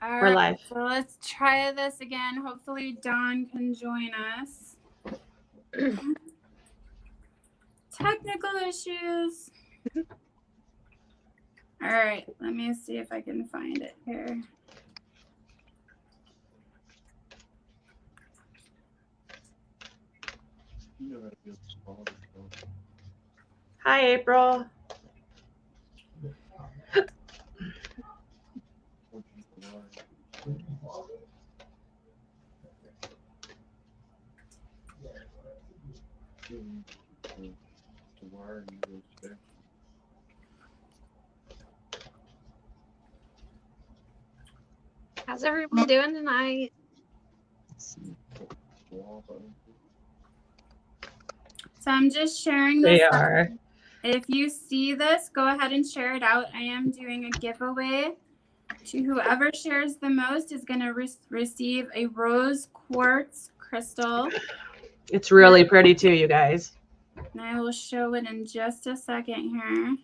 All We're right, live. so let's try this again. Hopefully Dawn can join us. Technical issues. All right, let me see if I can find it here. Hi, April. How's everyone doing tonight? So I'm just sharing this. They are. If you see this, go ahead and share it out. I am doing a giveaway. To whoever shares the most is going to receive a rose quartz crystal. It's really pretty too, you guys. And I will show it in just a second here.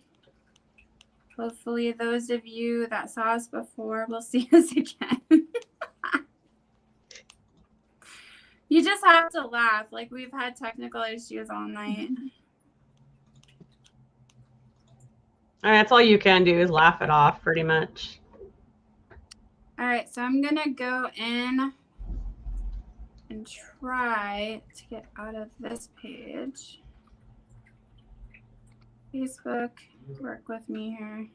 Hopefully those of you that saw us before will see us again. You just have to laugh. Like, we've had technical issues all night. That's all you can do is laugh it off, pretty much. All right, so I'm going to go in and try to get out of this page. Facebook, work with me here.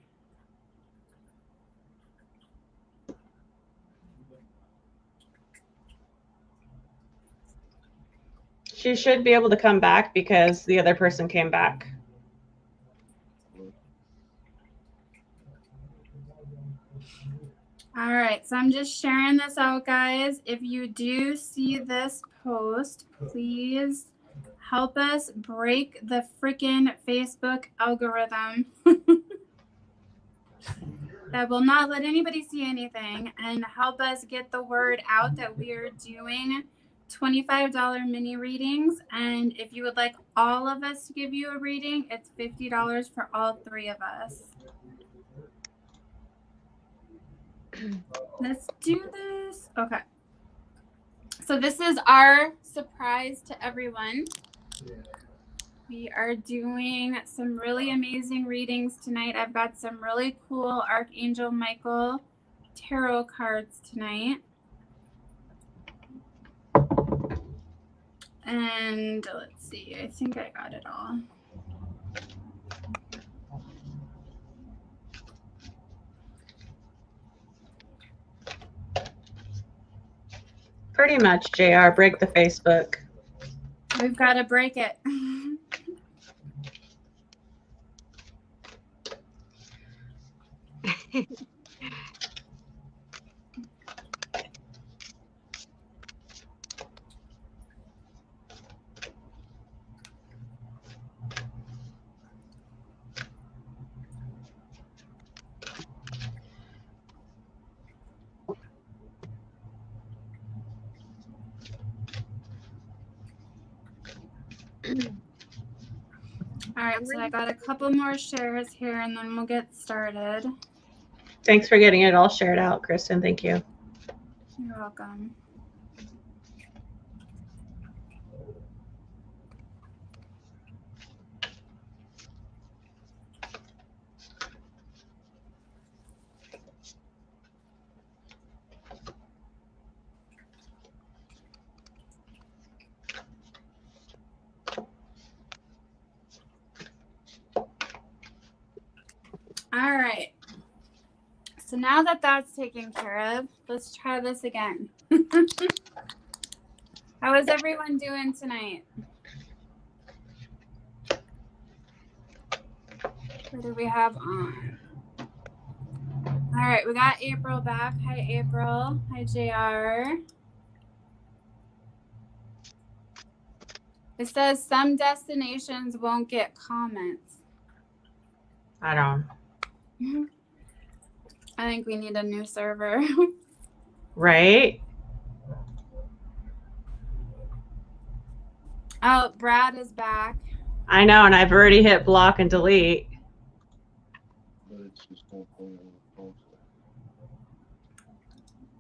She should be able to come back because the other person came back. All right, so I'm just sharing this out, guys. If you do see this post, please help us break the freaking Facebook algorithm that will not let anybody see anything, and help us get the word out that we are doing $25 mini readings. And if you would like all of us to give you a reading, it's $50 for all three of us. Let's do this. Okay. So this is our surprise to everyone. We are doing some really amazing readings tonight. I've got some really cool Archangel Michael tarot cards tonight. And let's see, I think I got it all. Pretty much, JR. Break the Facebook. We've got to break it. All right, so I got a couple more shares here, and then we'll get started. Thanks for getting it all shared out, Kristen. Thank you. You're welcome. All right. So now that that's taken care of, let's try this again. How is everyone doing tonight? What do we have on? All right, we got April back. Hi, April. Hi, JR. It says some destinations won't get comments. I don't. I think we need a new server. Right? Oh, Brad is back. I know, and I've already hit block and delete.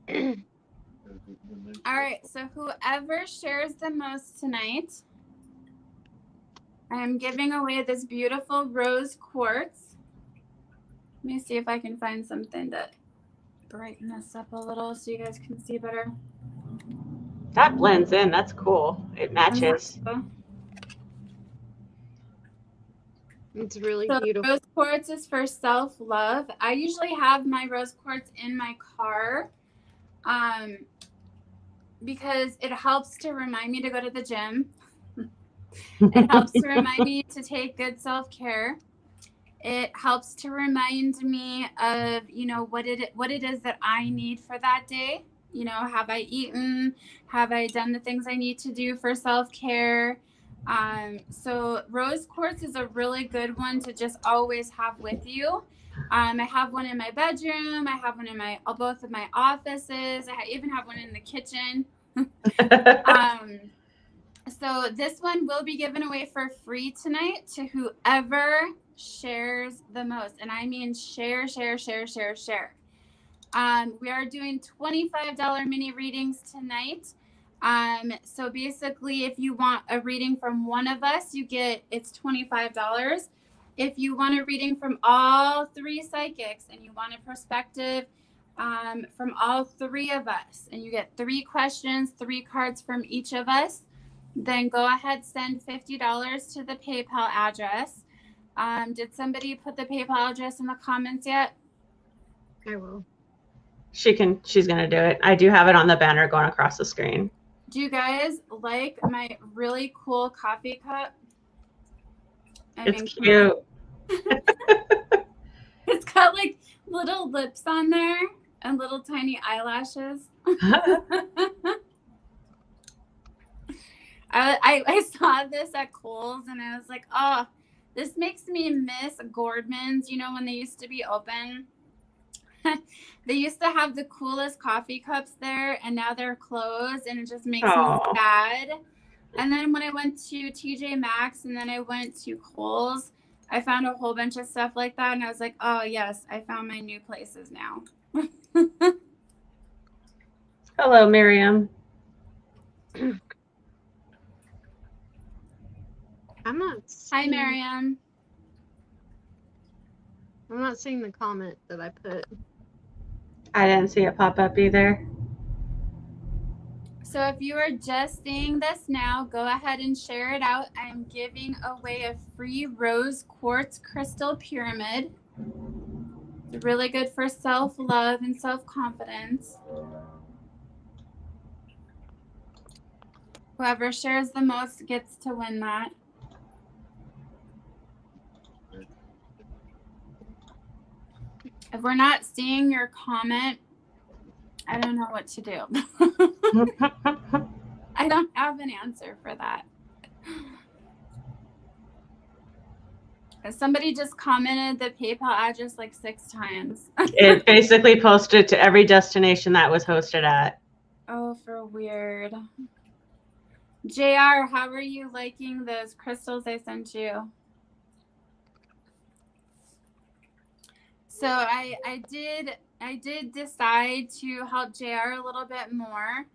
All right, so whoever shares the most tonight, I am giving away this beautiful rose quartz. Let me see if I can find something to brighten this up a little so you guys can see better. That blends in. That's cool. It matches. It's really So beautiful. rose quartz is for self-love. I usually have my rose quartz in my car because it helps to remind me to go to the gym. It helps to remind me to take good self-care. It helps to remind me of, what it is that I need for that day. Have I eaten? Have I done the things I need to do for self-care? So rose quartz is a really good one to just always have with you. I have one in my bedroom. I have one in both of my offices. I even have one in the kitchen. So this one will be given away for free tonight to whoever shares the most. And I mean share. We are doing $25 mini readings tonight. So basically, if you want a reading from one of us, it's $25. If you want a reading from all three psychics and you want a perspective from all three of us, and you get 3 questions, 3 cards from each of us, then go ahead, send $50 to the PayPal address. Did somebody put the PayPal address in the comments yet? I will. She's going to do it. I do have it on the banner going across the screen. Do you guys like my really cool coffee cup? It's cute. It's got like little lips on there and little tiny eyelashes. I saw this at Kohl's and I was like, oh, this makes me miss Gordman's, when they used to be open. They used to have the coolest coffee cups there and now they're closed and it just makes me sad. And then when I went to TJ Maxx and then I went to Kohl's, I found a whole bunch of stuff like that and I was like, oh yes, I found my new places now. Hello, Miriam. Hi, Miriam. I'm not seeing the comment that I put. I didn't see it pop up either. So if you are just seeing this now, go ahead and share it out. I'm giving away a free rose quartz crystal pyramid. It's really good for self-love and self-confidence. Whoever shares the most gets to win that. If we're not seeing your comment, I don't know what to do. I don't have an answer for that. Somebody just commented the PayPal address like 6 times. It basically posted to every destination that was hosted at. Oh, for weird. JR, how are you liking those crystals I sent you? So I did decide to help JR a little bit more.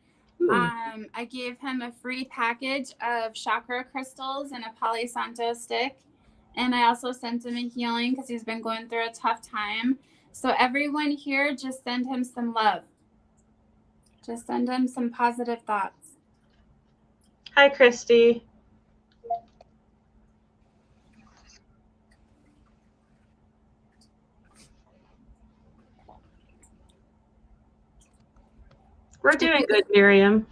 I gave him a free package of chakra crystals and a Palo Santo stick. And I also sent him a healing because he's been going through a tough time. So everyone here, just send him some love. Just send him some positive thoughts. Hi, Christy. We're doing good, Miriam.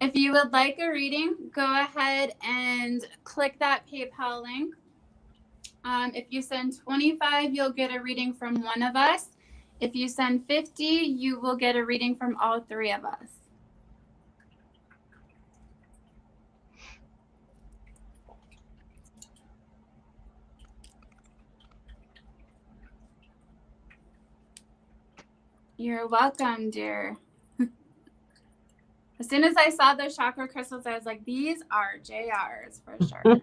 If you would like a reading, go ahead and click that PayPal link. If you send 25, you'll get a reading from one of us. If you send 50, you will get a reading from all 3 of us. You're welcome, dear. As soon as I saw those chakra crystals, I was like, these are JR's for sure.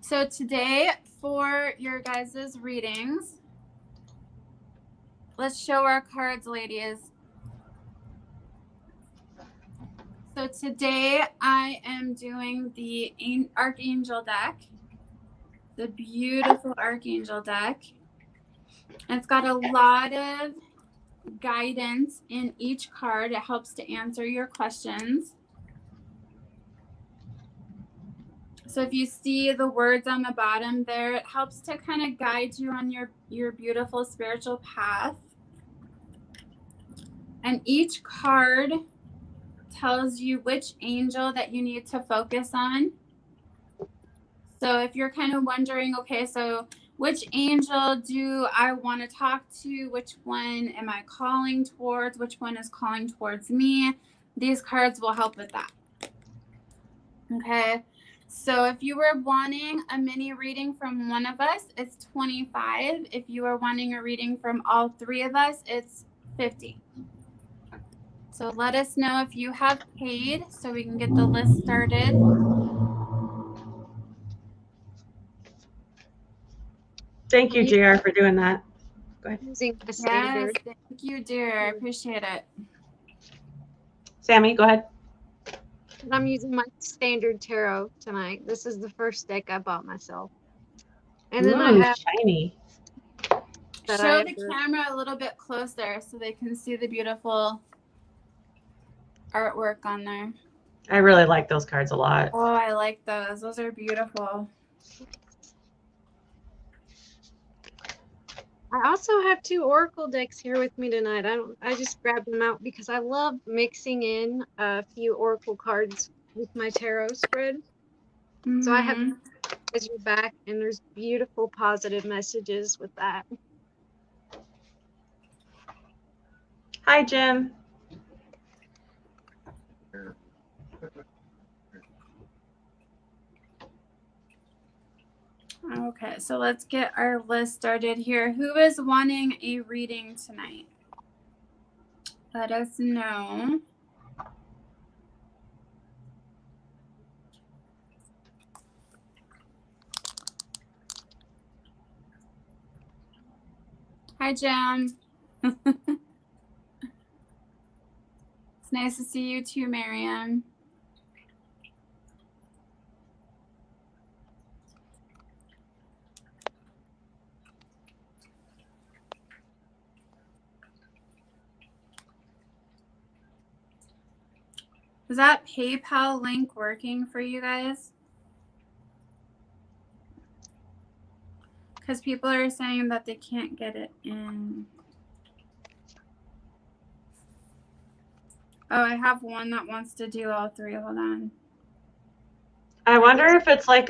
So today for your guys' readings, let's show our cards, ladies. So today I am doing the Archangel deck, the beautiful Archangel deck. And it's got a lot of guidance in each card. It helps to answer your questions. So if you see the words on the bottom there, it helps to kind of guide you on your beautiful spiritual path. And each card tells you which angel that you need to focus on. So if you're kind of wondering, okay, so which angel do I want to talk to? Which one am I calling towards? Which one is calling towards me? These cards will help with that. Okay. So if you were wanting a mini reading from one of us, it's $25. If you are wanting a reading from all three of us, it's $50. So let us know if you have paid so we can get the list started. Thank you, JR, for doing that. Go ahead. Using the Yes, standard. thank you, dear. I appreciate it. Sammy, go ahead. I'm using my standard tarot tonight. This is the first deck I bought myself. And then I Ooh, have shiny. that Show I the ever- camera a little bit closer so they can see the beautiful artwork on there. I really like those cards a lot. Oh, I like those. Those are beautiful. I also have 2 oracle decks here with me tonight. I just grabbed them out because I love mixing in a few oracle cards with my tarot spread. So I have Mhm. as your back, and there's beautiful positive messages with that. Hi, Jim. Okay, so let's get our list started here. Who is wanting a reading tonight? Let us know. Hi, Jim. It's nice to see you too, Miriam. Is that PayPal link working for you guys? Because people are saying that they can't get it in. Oh, I have one that wants to do all three. Hold on. I wonder if it's like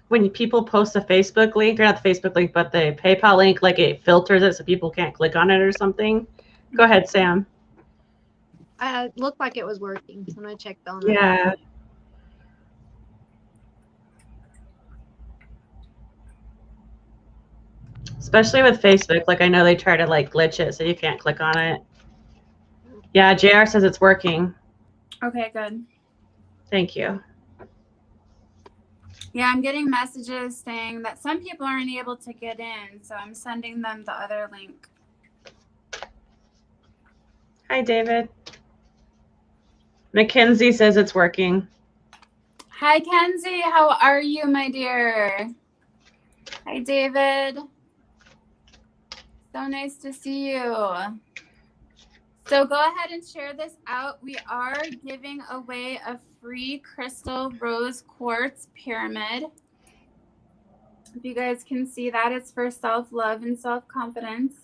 when people post a Facebook link, or not the Facebook link, but the PayPal link, like it filters it so people can't click on it or something. Go ahead, Sam. It looked like it was working when I checked on it. Yeah. Especially with Facebook, like I know they try to like glitch it so you can't click on it. Yeah, JR says it's working. Okay, good. Thank you. Yeah, I'm getting messages saying that some people aren't able to get in, so I'm sending them the other link. Hi, David. Mackenzie says it's working. Hi, Kenzie. How are you, my dear? Hi, David. So nice to see you. So go ahead and share this out. We are giving away a free crystal rose quartz pyramid. If you guys can see that, it's for self-love and self-confidence.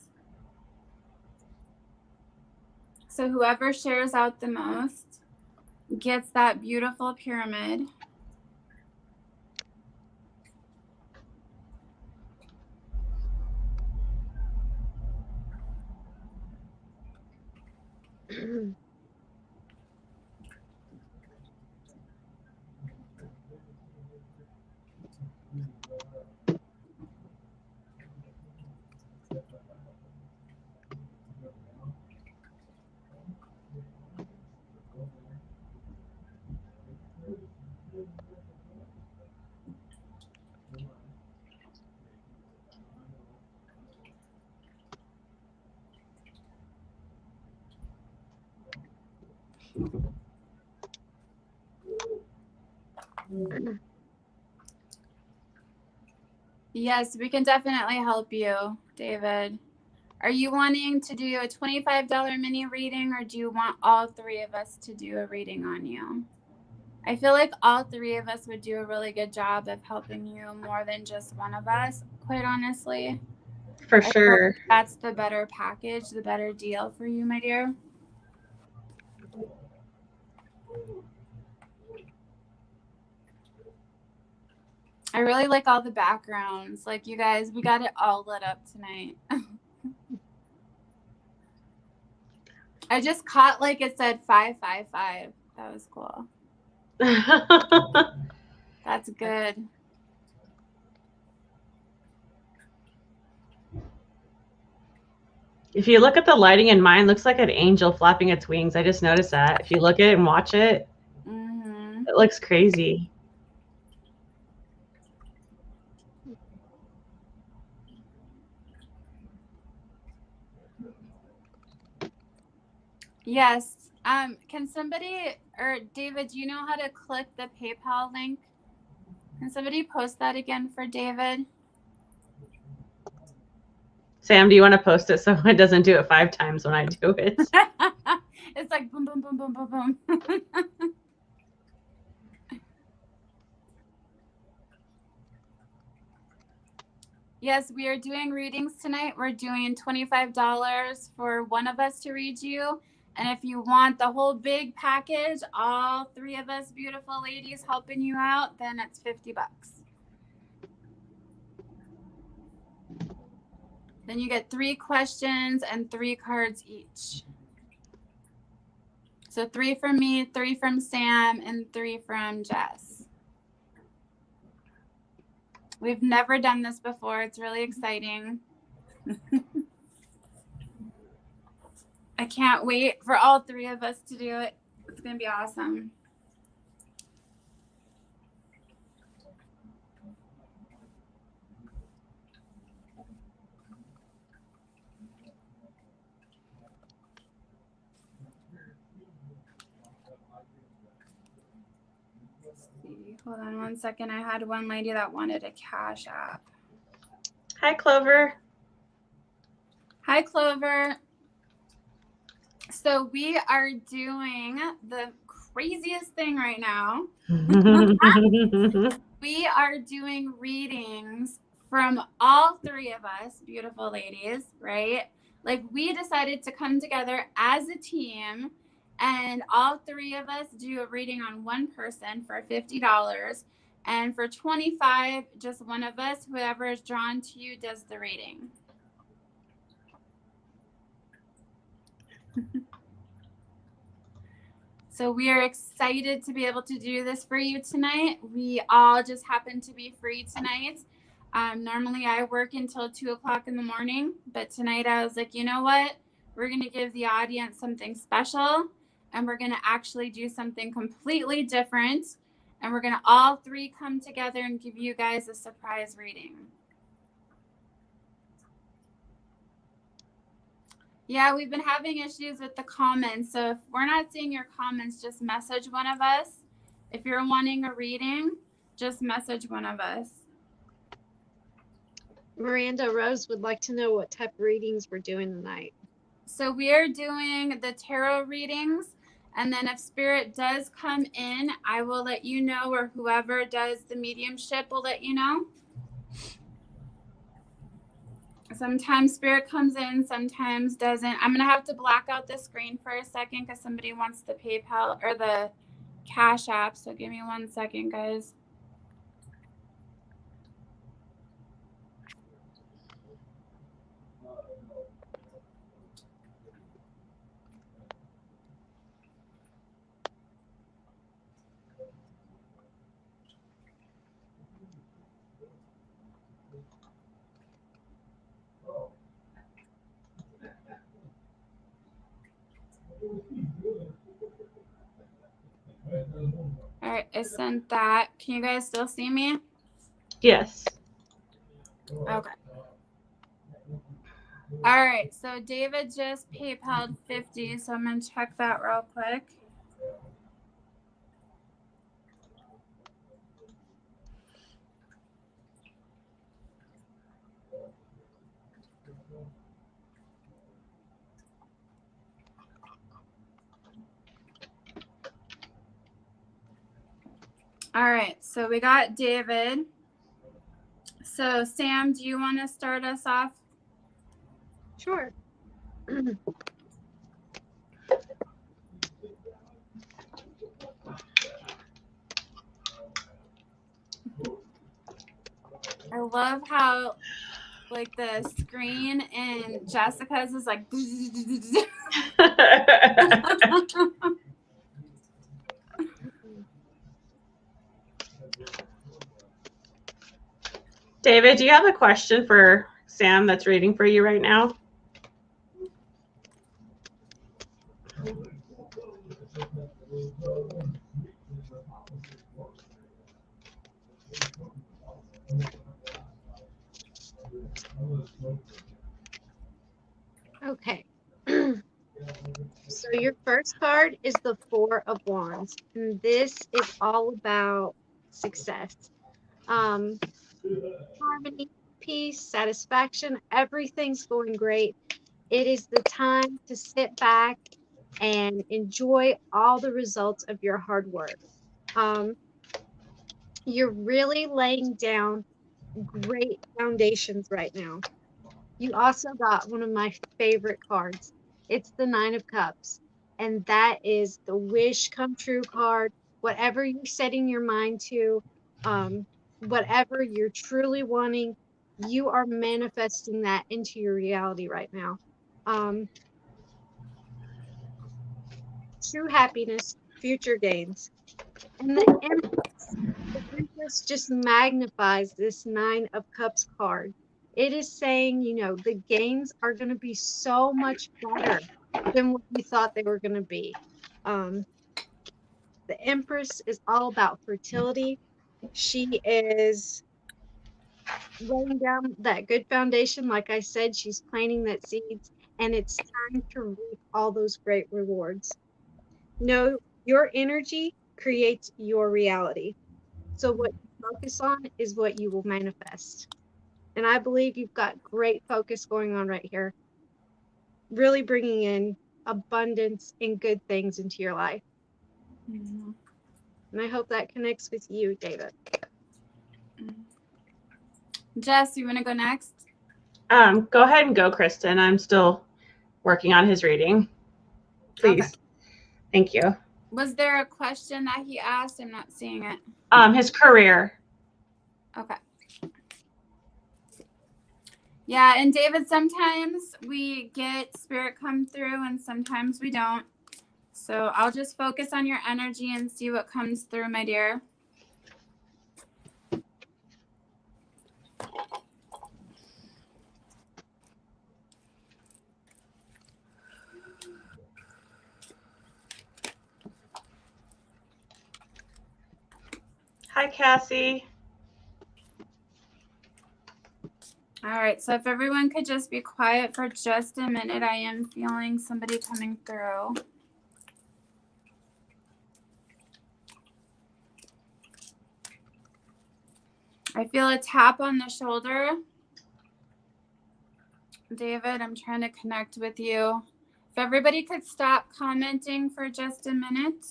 So whoever shares out the most gets that beautiful pyramid. Yes, we can definitely help you, David. Are you wanting to do a $25 mini reading, or do you want all three of us to do a reading on you? I feel like all three of us would do a really good job of helping you more than just one of us, quite honestly. For I feel sure. like that's the better package, the better deal for you, my dear. I really like all the backgrounds. Like, you guys, we got it all lit up tonight. I just caught, like, it said 555. That was cool. That's good. If you look at the lighting in mine, looks like an angel flapping its wings. I just noticed that. If you look at it and watch it, it looks crazy. Yes. Can somebody, or David, do you know how to click the PayPal link? Can somebody post that again for David? Sam, do you want to post it so it doesn't do it 5 times when I do it? It's like boom, boom, boom, boom, boom, boom. Yes, we are doing readings tonight. We're doing $25 for one of us to read you. And if you want the whole big package, all three of us beautiful ladies helping you out, then it's $50. Then you get 3 questions and 3 cards each. So 3 from me, 3 from Sam, and 3 from Jess. We've never done this before. It's really exciting. I can't wait for all 3 of us to do it. It's going to be awesome. Hold on one second. I had one lady that wanted a Cash App. Hi, Clover. Hi, Clover. So we are doing the craziest thing right now. We are doing readings from all 3 of us, beautiful ladies, right? Like, we decided to come together as a team, and all 3 of us do a reading on one person for $50. And for $25, just one of us, whoever is drawn to you, does the reading. So we are excited to be able to do this for you tonight. We all just happen to be free tonight. Normally I work until 2 o'clock in the morning, but tonight I was like, you know what? We're going to give the audience something special, and we're going to actually do something completely different. And we're going to all 3 come together and give you guys a surprise reading. Yeah, we've been having issues with the comments. So if we're not seeing your comments, just message one of us. If you're wanting a reading, just message one of us. Miranda Rose would like to know what type of readings we're doing tonight. So we are doing the tarot readings. And then if Spirit does come in, I will let you know, or whoever does the mediumship will let you know. Sometimes Spirit comes in, sometimes doesn't. I'm going to have to black out the screen for a second because somebody wants the PayPal or the Cash App. So give me 1 second, guys. All right, I sent that. Can you guys still see me? Yes. Okay. All right, so David just PayPal'd 50, so I'm going to check that real quick. All right, so we got David. So Sam, do you want to start us off? Sure. I love how like the screen in Jessica's is like David, do you have a question for Sam that's reading for you right now? Okay. So your first card is the Four of Wands, and this is all about success. Harmony, peace, satisfaction, everything's going great. It is the time to sit back and enjoy all the results of your hard work. You're really laying down great foundations right now. You also got one of my favorite cards. It's the Nine of Cups, and that is the wish come true card. Whatever you're setting your mind to, whatever you're truly wanting, you are manifesting that into your reality right now. True happiness, future gains. And the Empress just magnifies this Nine of Cups card. It is saying, the gains are going to be so much better than what you thought they were going to be. The Empress is all about fertility. She is laying down that good foundation. Like I said, she's planting that seeds, and it's time to reap all those great rewards. No, your energy creates your reality. So what you focus on is what you will manifest. And I believe you've got great focus going on right here, really bringing in abundance and good things into your life. Mm-hmm. And I hope that connects with you, David. Jess, you want to go next? Go ahead and go, Kristen. I'm still working on his reading. Please. Okay. Thank you. Was there a question that he asked? I'm not seeing it. His career. Okay. Yeah, and David, sometimes we get spirit come through and sometimes we don't. So I'll just focus on your energy and see what comes through, my dear. Hi, Cassie. All right, so if everyone could just be quiet for just a minute, I am feeling somebody coming through. I feel a tap on the shoulder. David, I'm trying to connect with you. If everybody could stop commenting for just a minute.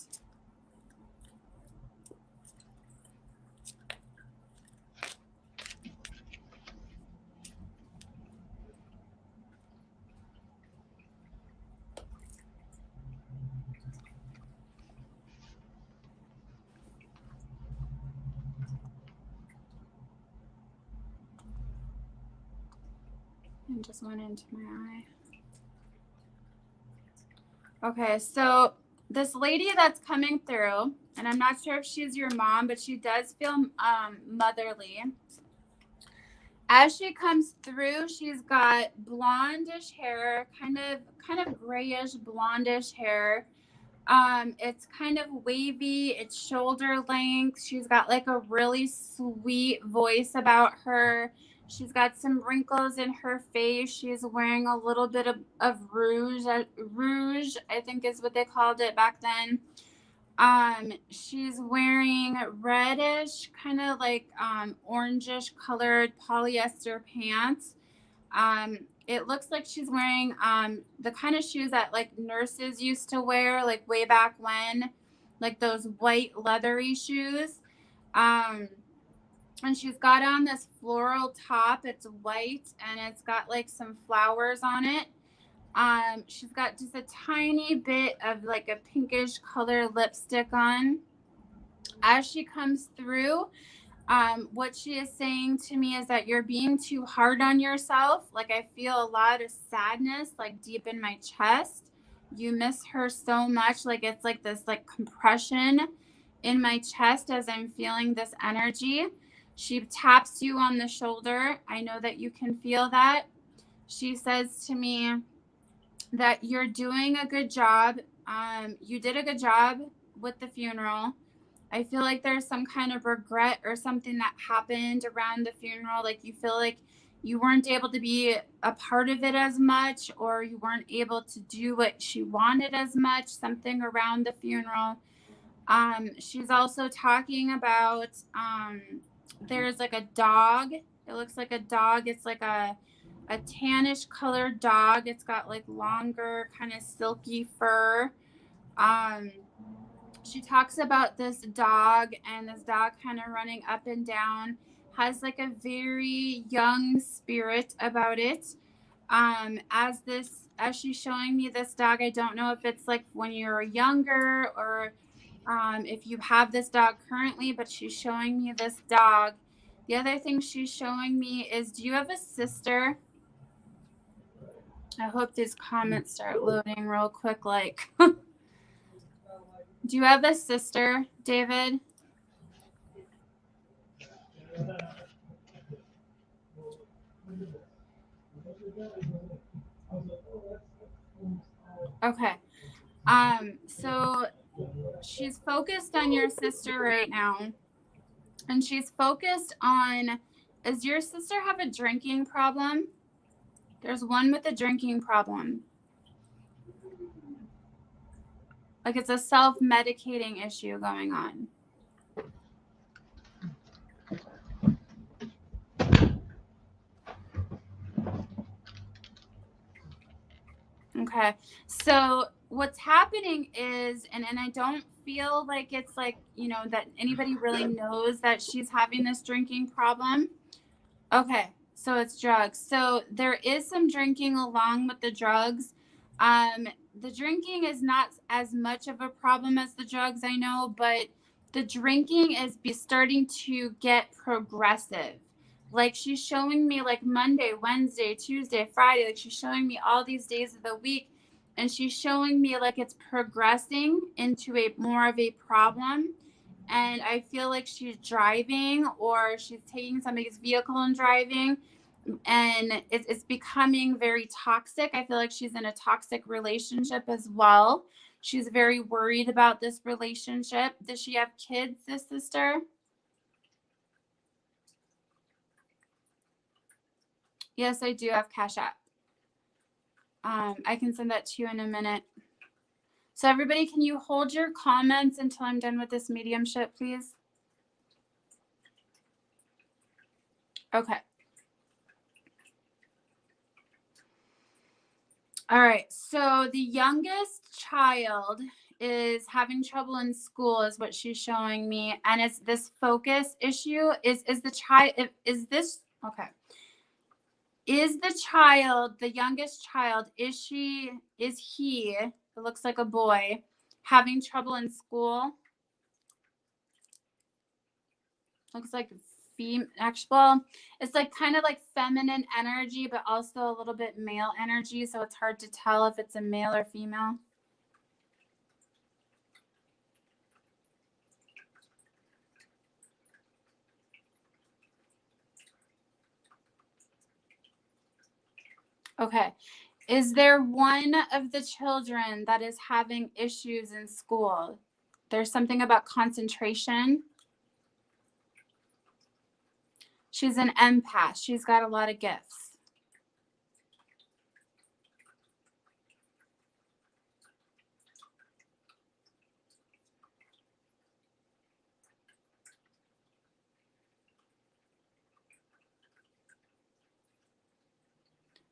And just went into my eye. Okay, so this lady that's coming through, and I'm not sure if she's your mom, but she does feel motherly. As she comes through, she's got blondish hair, kind of grayish blondish hair. It's kind of wavy, it's shoulder length. She's got like a really sweet voice about her. She's got some wrinkles in her face. She's wearing a little bit of rouge. Rouge, I think is what they called it back then. She's wearing reddish, kind of like orangish colored polyester pants. It looks like she's wearing the kind of shoes that like nurses used to wear, like way back when, like those white leathery shoes. And she's got on this floral top. It's white and it's got like some flowers on it. She's got just a tiny bit of like a pinkish color lipstick on. As she comes through, what she is saying to me is that you're being too hard on yourself. Like, I feel a lot of sadness, like deep in my chest. You miss her so much. Like, it's like this like compression in my chest as I'm feeling this energy. She taps you on the shoulder. I know that you can feel that. She says to me that you're doing a good job. You did a good job with the funeral. I feel like there's some kind of regret or something that happened around the funeral. Like, you feel like you weren't able to be a part of it as much, or you weren't able to do what she wanted as much, something around the funeral. She's also talking about there's like a dog. It looks like a dog. It's like a tannish colored dog. It's got like longer, kind of silky fur. She talks about this dog, and this dog kind of running up and down, has like a very young spirit about it. As she's showing me this dog, I don't know if it's like when you're younger or if you have this dog currently, but she's showing me this dog. The other thing she's showing me is, do you have a sister? I hope these comments start loading real quick. Like, do you have a sister, David? Okay. So she's focused on your sister right now. And she's focused on, does your sister have a drinking problem? There's one with a drinking problem. Like, it's a self-medicating issue going on. Okay. So what's happening is, and I don't feel like it's like, that anybody really knows that she's having this drinking problem. Okay. So it's drugs. So there is some drinking along with the drugs. The drinking is not as much of a problem as the drugs, I know, but the drinking is starting to get progressive. Like, she's showing me like Monday, Wednesday, Tuesday, Friday. Like, she's showing me all these days of the week, and she's showing me like it's progressing into a more of a problem. And I feel like she's driving, or she's taking somebody's vehicle and driving, and it's becoming very toxic. I feel like she's in a toxic relationship as well. She's very worried about this relationship. Does she have kids, this sister? Yes, I do have Cash App. I can send that to you in a minute. So everybody, can you hold your comments until I'm done with this mediumship, please? Okay. All right. So the youngest child is having trouble in school, is what she's showing me, and it's this focus issue. Is the child? Is this okay? Is the child, the youngest child, is he, it looks like a boy, having trouble in school? Looks like well, it's like kind of like feminine energy, but also a little bit male energy. So it's hard to tell if it's a male or female. Okay. Is there one of the children that is having issues in school? There's something about concentration. She's an empath. She's got a lot of gifts.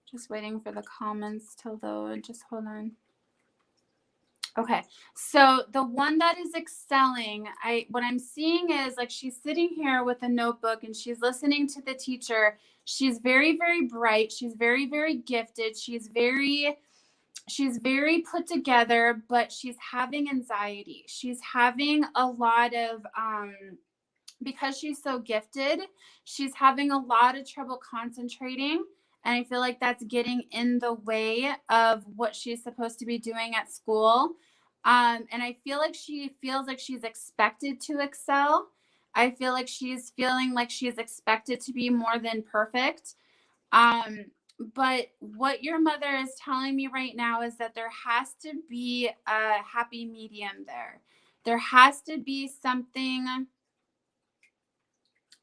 Just waiting for the comments to load. Just hold on. Okay. So the one that is excelling, what I'm seeing is like she's sitting here with a notebook and she's listening to the teacher. She's very, very bright. She's very, very gifted. She's very put together, but she's having anxiety. She's having a lot of because she's so gifted, she's having a lot of trouble concentrating. And I feel like that's getting in the way of what she's supposed to be doing at school. And I feel like she feels like she's expected to excel. I feel like she's feeling like she's expected to be more than perfect. But what your mother is telling me right now is that there has to be a happy medium there. There has to be something.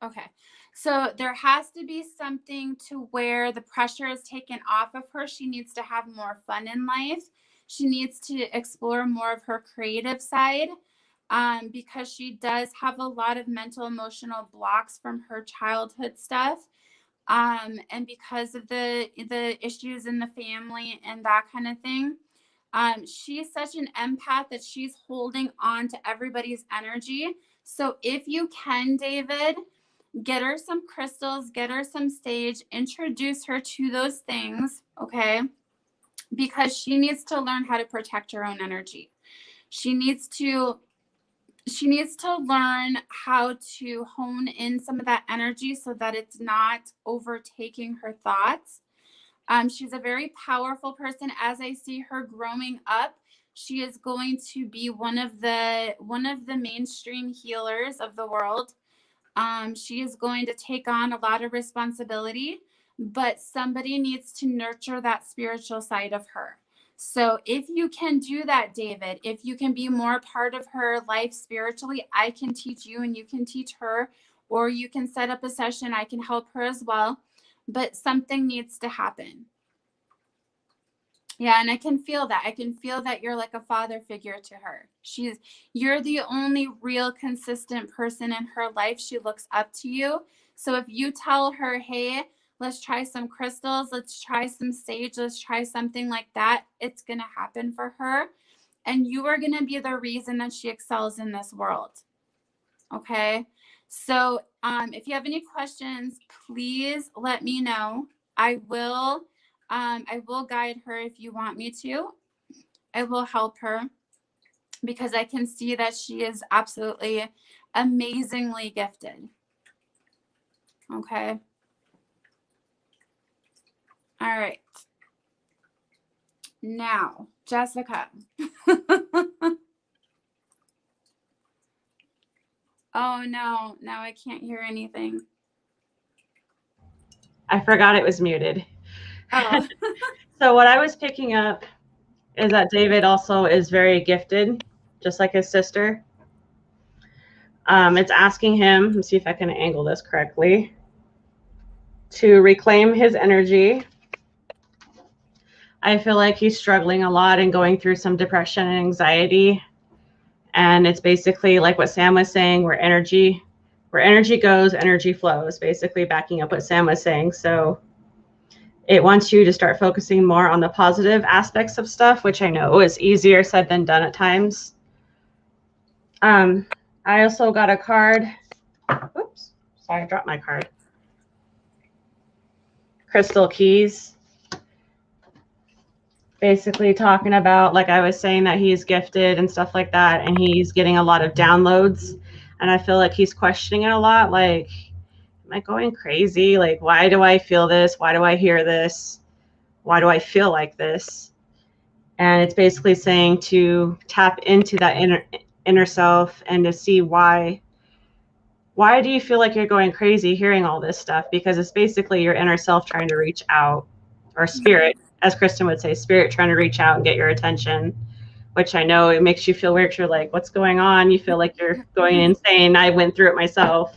Okay. So there has to be something to where the pressure is taken off of her. She needs to have more fun in life. She needs to explore more of her creative side, because she does have a lot of mental, emotional blocks from her childhood stuff. And because of the issues in the family and that kind of thing. She's such an empath that she's holding on to everybody's energy. So if you can, David, get her some crystals, get her some sage, introduce her to those things, okay? Because she needs to learn how to protect her own energy. She needs to learn how to hone in some of that energy so that it's not overtaking her thoughts. She's a very powerful person. As I see her growing up, she is going to be one of the mainstream healers of the world. She is going to take on a lot of responsibility, but somebody needs to nurture that spiritual side of her. So if you can do that, David, if you can be more part of her life spiritually, I can teach you and you can teach her, or you can set up a session. I can help her as well, but something needs to happen. Yeah, and I can feel that. I can feel that you're like a father figure to her. You're the only real consistent person in her life. She looks up to you. So if you tell her, hey, let's try some crystals, let's try some sage, let's try something like that, it's going to happen for her. And you are going to be the reason that she excels in this world. Okay? So if you have any questions, please let me know. I will guide her if you want me to. I will help her because I can see that she is absolutely amazingly gifted. Okay. All right. Now, Jessica. Oh, no. Now I can't hear anything. I forgot it was muted. Oh. So what I was picking up is that David also is very gifted, just like his sister. It's asking him, let me see if I can angle this correctly, to reclaim his energy. I feel like he's struggling a lot and going through some depression and anxiety. And it's basically like what Sam was saying, where energy goes, energy flows, basically backing up what Sam was saying. So it wants you to start focusing more on the positive aspects of stuff, which I know is easier said than done at times. I also got a card. Oops, sorry, I dropped my card. Crystal keys. Basically talking about, like I was saying, that he's gifted and stuff like that, and he's getting a lot of downloads, and I feel like he's questioning it a lot, like, am I going crazy? Like, why do I feel this? Why do I hear this? Why do I feel like this? And it's basically saying to tap into that inner self and to see why do you feel like you're going crazy hearing all this stuff? Because it's basically your inner self trying to reach out, or spirit, as Kristen would say, spirit trying to reach out and get your attention, which I know it makes you feel weird. You're like, what's going on? You feel like you're going insane. I went through it myself.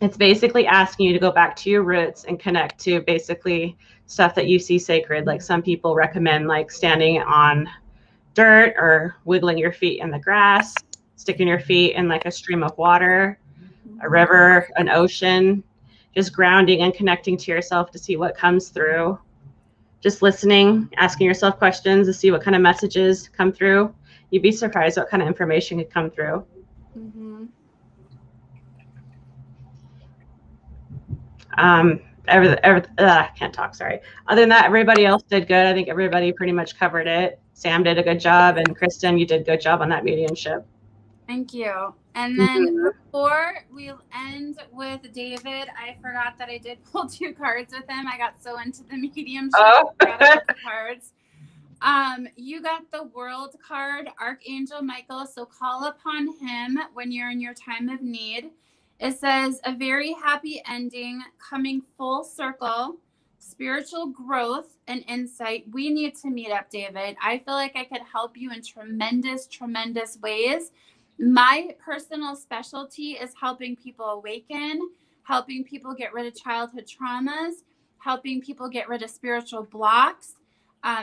It's basically asking you to go back to your roots and connect to basically stuff that you see sacred. Like some people recommend like standing on dirt or wiggling your feet in the grass, sticking your feet in like a stream of water, a river, an ocean, just grounding and connecting to yourself to see what comes through. just listening, asking yourself questions to see what kind of messages come through. You'd be surprised what kind of information could come through. Mm-hmm. I can't talk, sorry. Other than that, everybody else did good. I think everybody pretty much covered it. Sam did a good job, and Kristen, you did a good job on that mediumship. Thank you. And then before we end with David, I forgot that I did pull 2 cards with him. I got so into the mediumship. Oh. I forgot about the cards. You got the World card, Archangel Michael. So call upon him when you're in your time of need. It says a very happy ending, coming full circle, spiritual growth and insight. We need to meet up, David. I feel like I could help you in tremendous, tremendous ways. My personal specialty is helping people awaken, helping people get rid of childhood traumas, helping people get rid of spiritual blocks,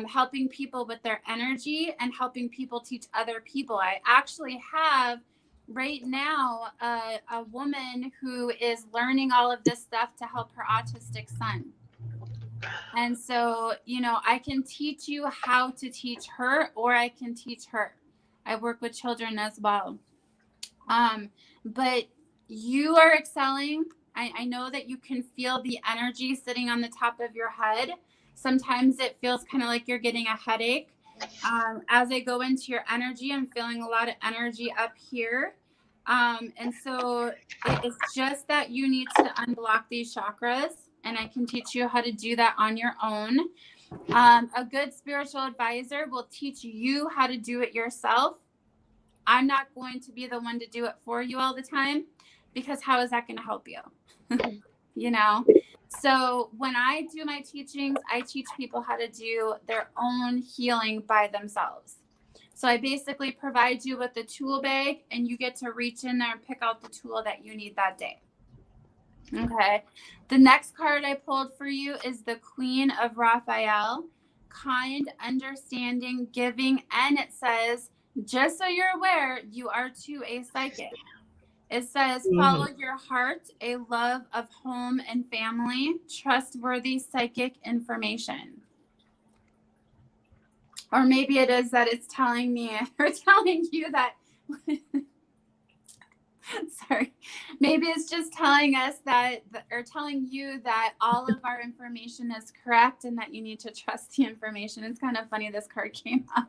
helping people with their energy, and helping people teach other people. I actually have right now a woman who is learning all of this stuff to help her autistic son. And so, you know, I can teach you how to teach her, or I can teach her. I work with children as well. But you are excelling. I know that you can feel the energy sitting on the top of your head. Sometimes it feels kind of like you're getting a headache. As I go into your energy, I'm feeling a lot of energy up here. And so it's just that you need to unblock these chakras, and I can teach you how to do that on your own. A good spiritual advisor will teach you how to do it yourself. I'm not going to be the one to do it for you all the time, because how is that going to help you? You know? So when I do my teachings, I teach people how to do their own healing by themselves. So I basically provide you with the tool bag, and you get to reach in there and pick out the tool that you need that day. Okay. The next card I pulled for you is the Queen of Raphael, kind, understanding, giving, and it says, just so you're aware, you are too a psychic. It says, follow your heart, a love of home and family, trustworthy psychic information. Or maybe it is that it's telling me or telling you that, sorry, maybe it's just telling us that, or telling you that all of our information is correct and that you need to trust the information. It's kind of funny this card came up.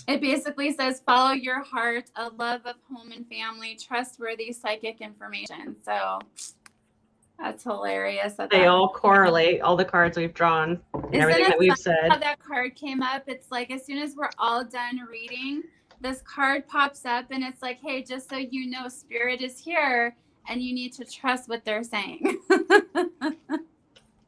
It basically says, follow your heart, a love of home and family, trustworthy psychic information. So that's hilarious. They all correlate, all the cards we've drawn, and everything that we've said. How that card came up, it's like as soon as we're all done reading, this card pops up and it's like, hey, just so you know, Spirit is here and you need to trust what they're saying.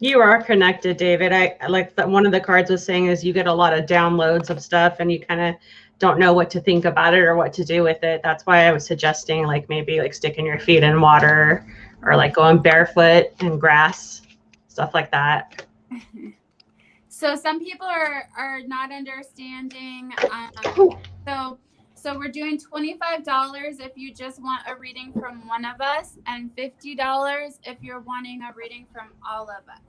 You are connected, David. I like that one of the cards was saying is you get a lot of downloads of stuff and you kind of don't know what to think about it or what to do with it. That's why I was suggesting like maybe like sticking your feet in water or like going barefoot in grass, stuff like that. So some people are not understanding. So we're doing $25 if you just want a reading from one of us, and $50 if you're wanting a reading from all of us.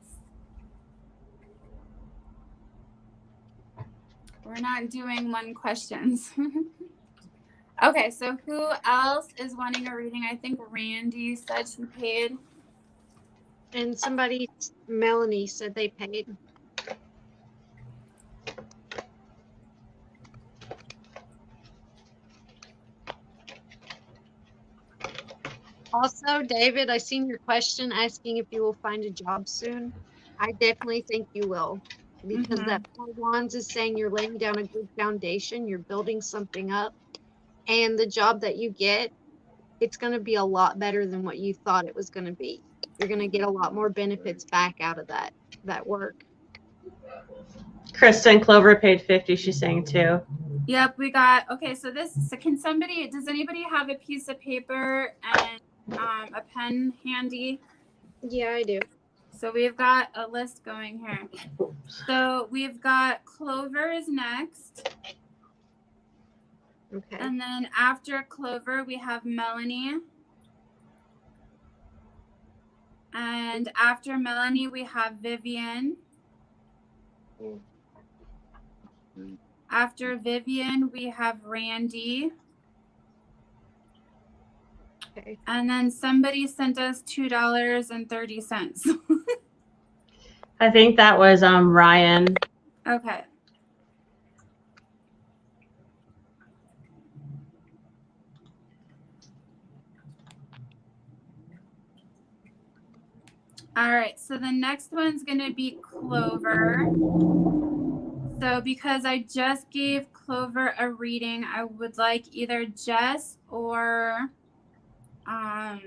We're not doing one questions. Okay, so who else is wanting a reading? I think Randy said she paid. And somebody, Melanie, said they paid. Also, David, I seen your question asking if you will find a job soon. I definitely think you will, because that Four Wands is saying you're laying down a good foundation, you're building something up, and the job that you get, it's going to be a lot better than what you thought it was going to be. You're going to get a lot more benefits back out of that work. Kristen Clover paid 50, she's saying too. Yep, we got, okay, so does anybody have a piece of paper and a pen handy? Yeah, I do. So we've got a list going here. So we've got Clover is next. Okay. And then after Clover, we have Melanie. And after Melanie, we have Vivian. After Vivian, we have Randy. Okay. And then somebody sent us $2.30. I think that was Ryan. Okay. All right, so the next one's going to be Clover. So because I just gave Clover a reading, I would like either Jess or, oh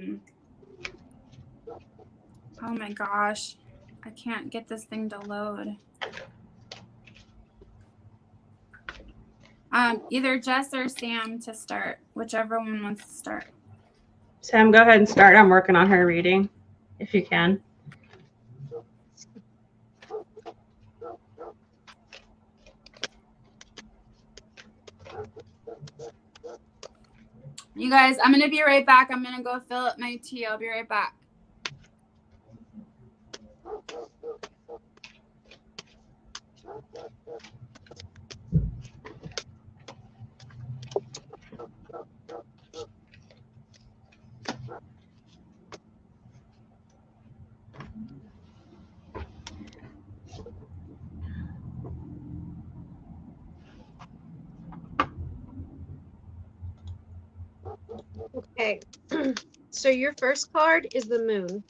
my gosh, I can't get this thing to load. Either Jess or Sam to start, whichever one wants to start. Sam, go ahead and start. I'm working on her reading, if you can. You guys, I'm going to be right back. I'm going to go fill up my tea. I'll be right back. Okay. So your first card is the moon.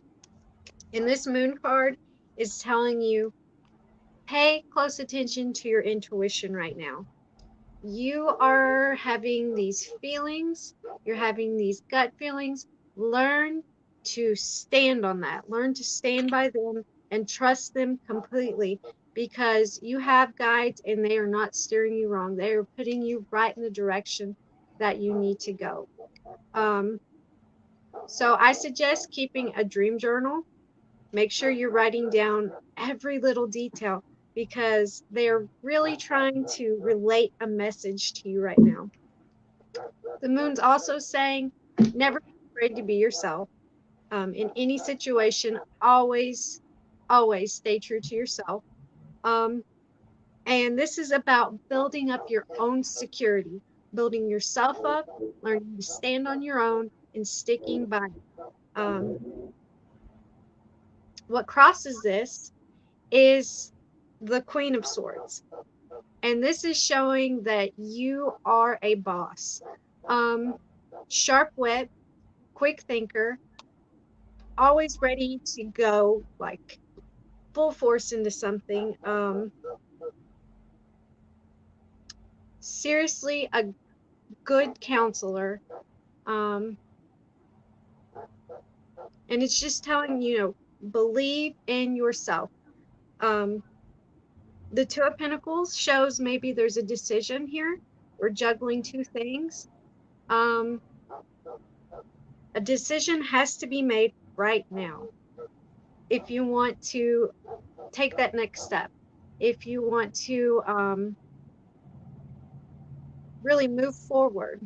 And this moon card is telling you, pay close attention to your intuition right now. You are having these feelings, you're having these gut feelings. Learn to stand on that. Learn to stand by them and trust them completely, because you have guides and they are not steering you wrong. They are putting you right in the direction that you need to go. So I suggest keeping a dream journal. Make sure you're writing down every little detail, because they're really trying to relate a message to you right now. The moon's also saying, never be afraid to be yourself. In any situation, always, always stay true to yourself. And this is about building up your own security, building yourself up, learning to stand on your own, and sticking by it. What crosses this is the Queen of Swords. And this is showing that you are a boss. Sharp wit, quick thinker, always ready to go like full force into something. Seriously, a good counselor. And it's just telling you, believe in yourself. The Two of Pentacles shows maybe there's a decision here. We're juggling two things. A decision has to be made right now if you want to take that next step, if you want to really move forward.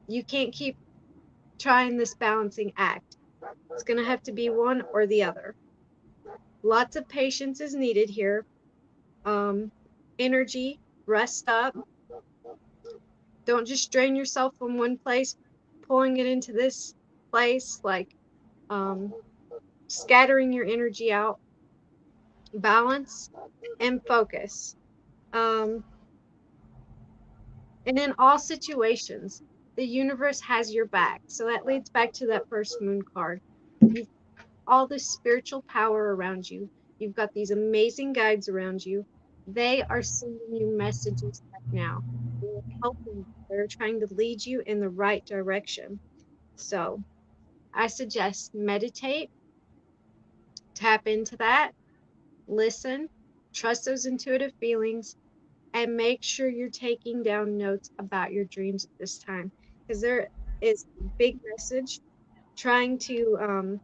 You can't keep trying this balancing act. It's going to have to be one or the other. Lots of patience is needed here. Energy, rest up. Don't just drain yourself from one place, pulling it into this place, like scattering your energy out. Balance and focus. And in all situations, the universe has your back. So that leads back to that first moon card. You've all this spiritual power around you. You've got these amazing guides around you. They are sending you messages right now. They're helping you. They're trying to lead you in the right direction. So I suggest meditate, tap into that, listen, trust those intuitive feelings, and make sure you're taking down notes about your dreams at this time, because there is a big message trying to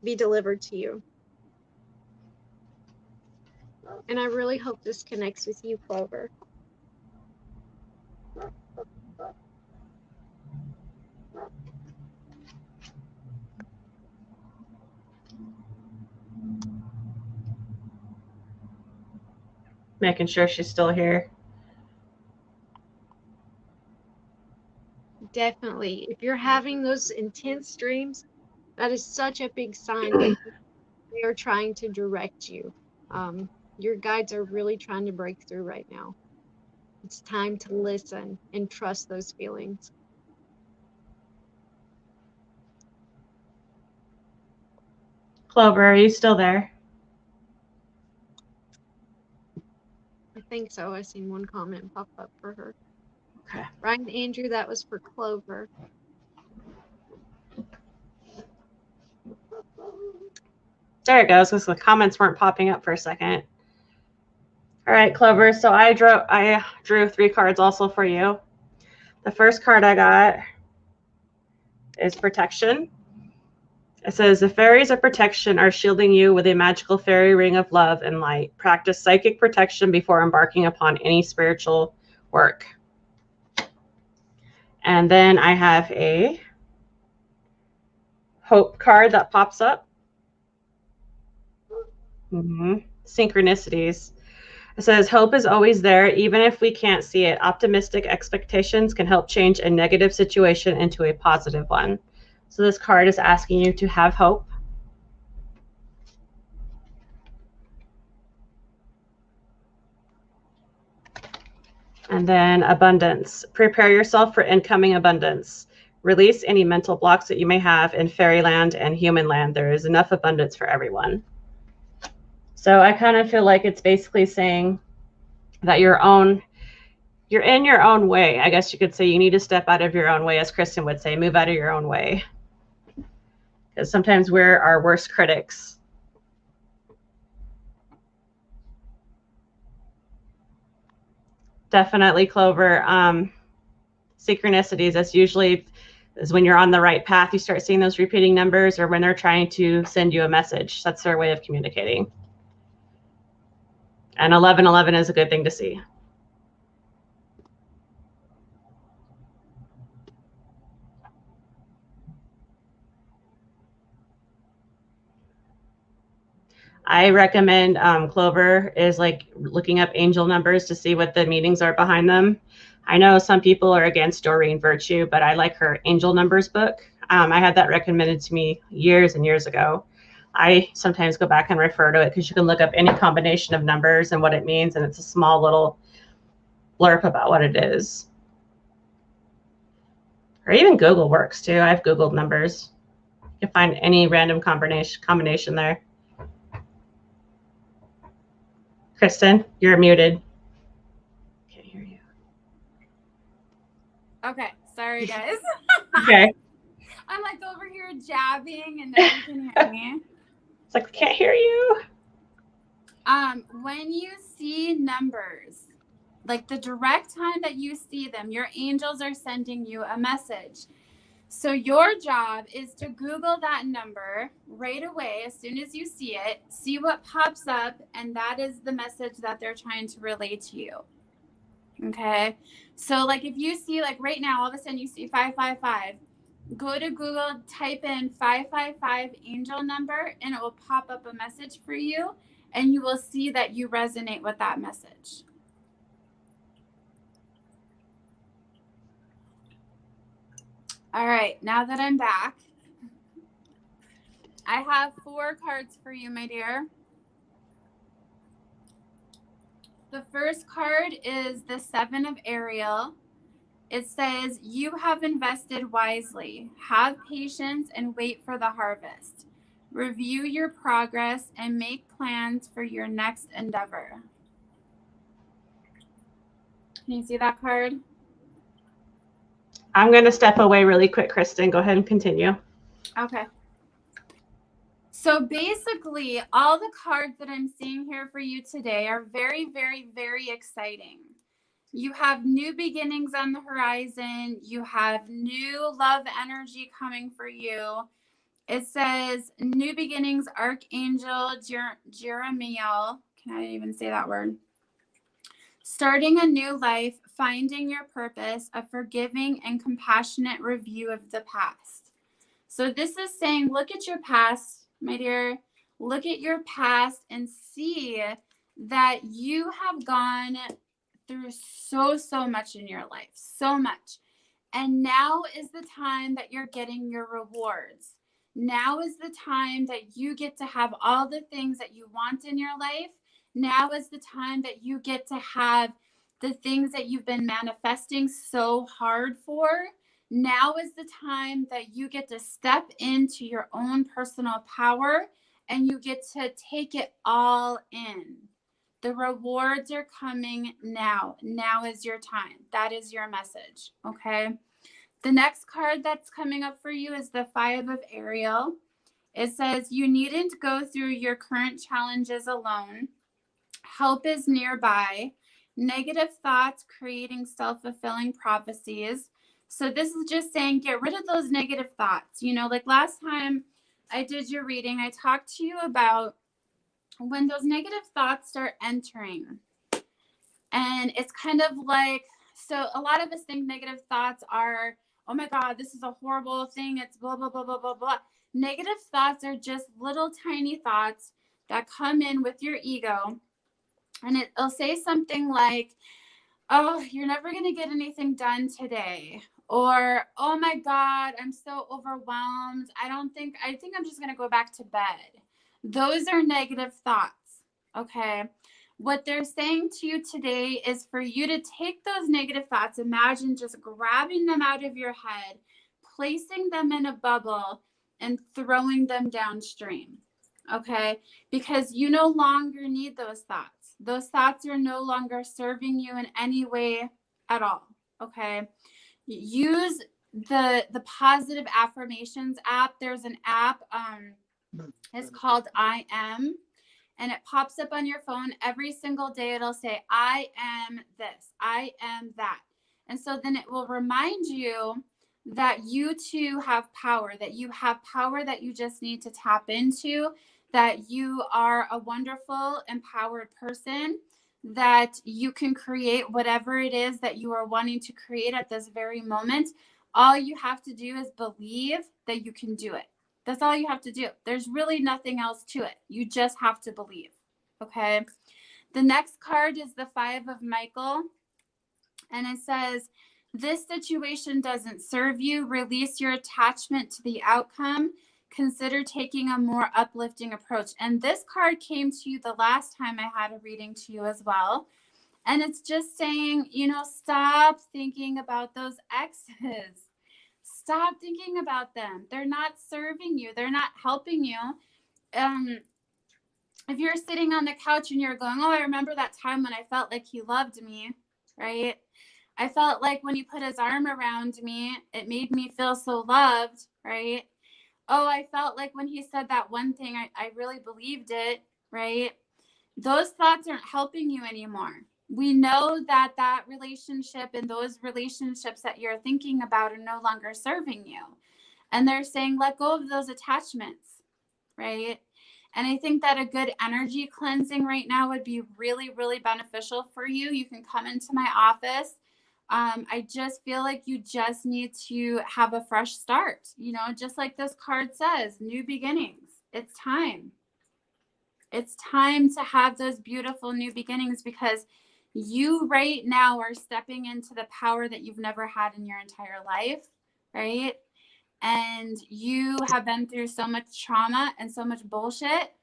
be delivered to you. And I really hope this connects with you, Clover. making sure she's still here. Definitely. If you're having those intense dreams, that is such a big sign that they are trying to direct you. Your guides are really trying to break through right now. It's time to listen and trust those feelings. Clover, are you still there? I think so. I seen one comment pop up for her. Okay. Ryan Andrew, that was for Clover. There it goes, because the comments weren't popping up for a second. All right, Clover. So I drew 3 cards also for you. The first card I got is protection. It says, the fairies of protection are shielding you with a magical fairy ring of love and light. Practice psychic protection before embarking upon any spiritual work. And then I have a hope card that pops up. Synchronicities. It says, hope is always there, even if we can't see it. Optimistic expectations can help change a negative situation into a positive one. So this card is asking you to have hope. And then abundance. Prepare yourself for incoming abundance. Release any mental blocks that you may have in fairyland and human land. There is enough abundance for everyone. So I kind of feel like it's basically saying that you're in your own way. I guess you could say you need to step out of your own way, as Kristen would say, move out of your own way. Because sometimes we're our worst critics. Definitely, Clover. Synchronicities, that's usually is when you're on the right path, you start seeing those repeating numbers, or when they're trying to send you a message. That's their way of communicating. And 1111 is a good thing to see. I recommend Clover is like looking up angel numbers to see what the meanings are behind them. I know some people are against Doreen Virtue, but I like her angel numbers book. I had that recommended to me years and years ago. I sometimes go back and refer to it because you can look up any combination of numbers and what it means, and it's a small little blurb about what it is. Or even Google works too. I've Googled numbers. You can find any random combination there. Kristen, you're muted. Can't hear you. Okay, sorry guys. Okay. I'm like over here jabbing and nobody can hear me. It's like, can't hear you. When you see numbers, like the direct time that you see them, your angels are sending you a message. So your job is to Google that number right away as soon as you see it, see what pops up, and that is the message that they're trying to relay to you. Okay? So like if you see like right now, all of a sudden you see 555, go to Google, type in 555 angel number, and it will pop up a message for you, and you will see that you resonate with that message. All right, now that I'm back, I have 4 cards for you, my dear. The first card is the 7 of Ariel. It says, you have invested wisely. Have patience and wait for the harvest. Review your progress and make plans for your next endeavor. Can you see that card? I'm going to step away really quick, Kristen. Go ahead and continue. Okay. So basically, all the cards that I'm seeing here for you today are very, very, very exciting. You have new beginnings on the horizon. You have new love energy coming for you. It says new beginnings, Archangel Jeremiel. Can I even say that word? Starting a new life, finding your purpose, a forgiving and compassionate review of the past. So this is saying, look at your past, my dear. Look at your past and see that you have gone through so much in your life, so much. And now is the time that you're getting your rewards. Now is the time that you get to have all the things that you want in your life. Now is the time that you get to have the things that you've been manifesting so hard for. Now is the time that you get to step into your own personal power and you get to take it all in. The rewards are coming now. Now is your time. That is your message. Okay. The next card that's coming up for you is the Five of Ariel. It says, you needn't go through your current challenges alone. Help is nearby. Negative thoughts creating self-fulfilling prophecies. So this is just saying, get rid of those negative thoughts. You know, like last time I did your reading, I talked to you about when those negative thoughts start entering. And it's kind of like, so a lot of us think negative thoughts are, oh my God, this is a horrible thing. It's blah, blah, blah, blah, blah, blah. Negative thoughts are just little tiny thoughts that come in with your ego. And it'll say something like, oh, you're never going to get anything done today. Or, oh my God, I'm so overwhelmed. I think I'm just going to go back to bed. Those are negative thoughts. Okay. What they're saying to you today is for you to take those negative thoughts. Imagine just grabbing them out of your head, placing them in a bubble, and throwing them downstream. Okay. Because you no longer need those thoughts. Those thoughts are no longer serving you in any way at all. Okay. Use the positive affirmations app. There's an app. It's called I Am, and it pops up on your phone every single day. It'll say, I am this, I am that. And so then it will remind you that you too have power, that you have power that you just need to tap into, that you are a wonderful, empowered person, that you can create whatever it is that you are wanting to create at this very moment. All you have to do is believe that you can do it. That's all you have to do. There's really nothing else to it. You just have to believe. Okay. The next card is the Five of Michael. And it says, this situation doesn't serve you. Release your attachment to the outcome. Consider taking a more uplifting approach. And this card came to you the last time I had a reading to you as well. And it's just saying, you know, stop thinking about those exes. Stop thinking about them. They're not serving you. They're not helping you. If you're sitting on the couch and you're going, oh, I remember that time when I felt like he loved me, right? I felt like when he put his arm around me, it made me feel so loved, right? Oh, I felt like when he said that one thing, I really believed it, right? Those thoughts aren't helping you anymore. We know that that relationship and those relationships that you're thinking about are no longer serving you. And they're saying, let go of those attachments, right? And I think that a good energy cleansing right now would be really, really beneficial for you. You can come into my office. I just feel like you just need to have a fresh start, you know, just like this card says, new beginnings. It's time. It's time to have those beautiful new beginnings because you right now are stepping into the power that you've never had in your entire life, right? And you have been through so much trauma and so much bullshit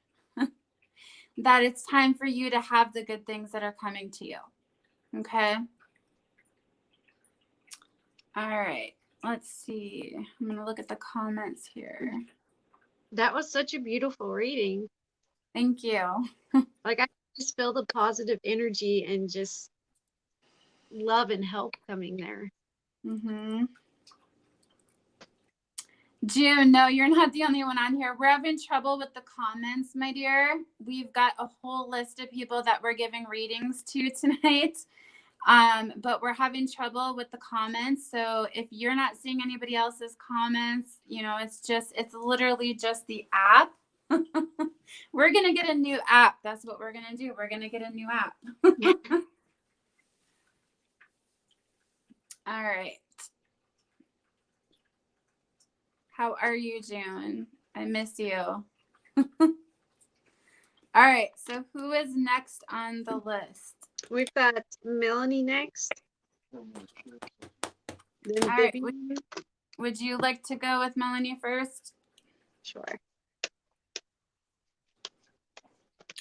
that it's time for you to have the good things that are coming to you. Okay. All right. Let's see. I'm going to look at the comments here. That was such a beautiful reading. Thank you. Like I just feel the positive energy and just love and help coming there. Mm-hmm. June, no, you're not the only one on here. We're having trouble with the comments, my dear. We've got a whole list of people that we're giving readings to tonight. But we're having trouble with the comments. So if you're not seeing anybody else's comments, you know, it's literally just the app. We're going to get a new app. That's what we're going to do. We're going to get a new app. All right. How are you, June? I miss you. All All right. So who is next on the list? We've got Melanie next. Then All right. Vivian. Would you like to go with Melanie first? Sure.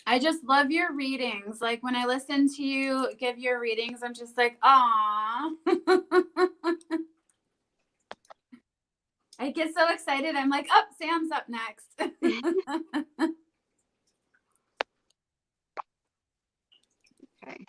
I just love your readings. Like when I listen to you give your readings, I'm just like, aw. I get so excited. I'm like, oh, Sam's up next. Okay.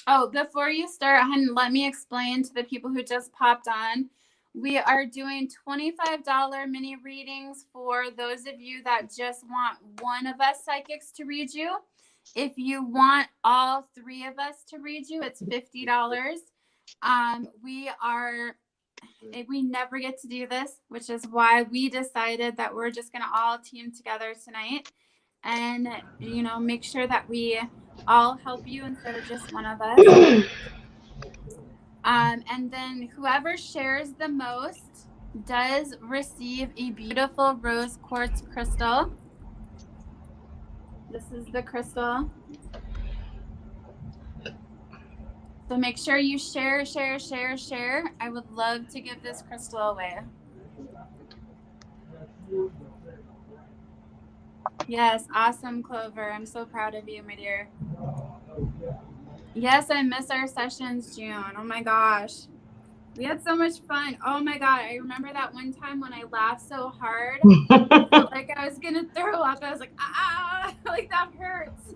Oh, before you start, hun, let me explain to the people who just popped on. We are doing $25 mini readings for those of you that just want one of us psychics to read you. If you want all three of us to read you, it's $50. We never get to do this, which is why we decided that we're just going to all team together tonight and, make sure that we all help you instead of just one of us. And then whoever shares the most does receive a beautiful rose quartz crystal. This is the crystal. So make sure you share. I would love to give this crystal away. Yes, awesome, Clover. I'm so proud of you, my dear. Yes, I miss our sessions, June. Oh my gosh. We had so much fun. Oh my God. I remember that one time when I laughed so hard. I felt like I was going to throw up. I was like, ah, like that hurts.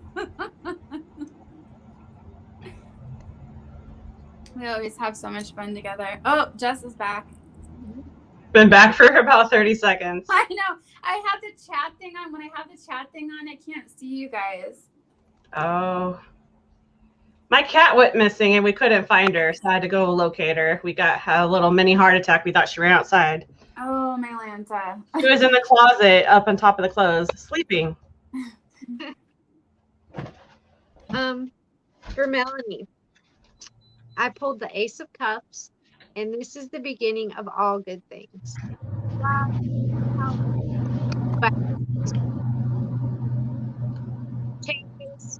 We always have so much fun together. Oh, Jess is back. Been back for about 30 seconds. I know. I have the chat thing on. When I have the chat thing on, I can't see you guys. Oh. My cat went missing and we couldn't find her, so I had to go locate her. We got a little mini heart attack. We thought she ran outside. Oh, my Lanta. She was in the closet up on top of the clothes, sleeping. For Melanie, I pulled the Ace of Cups, and this is the beginning of all good things. Changes.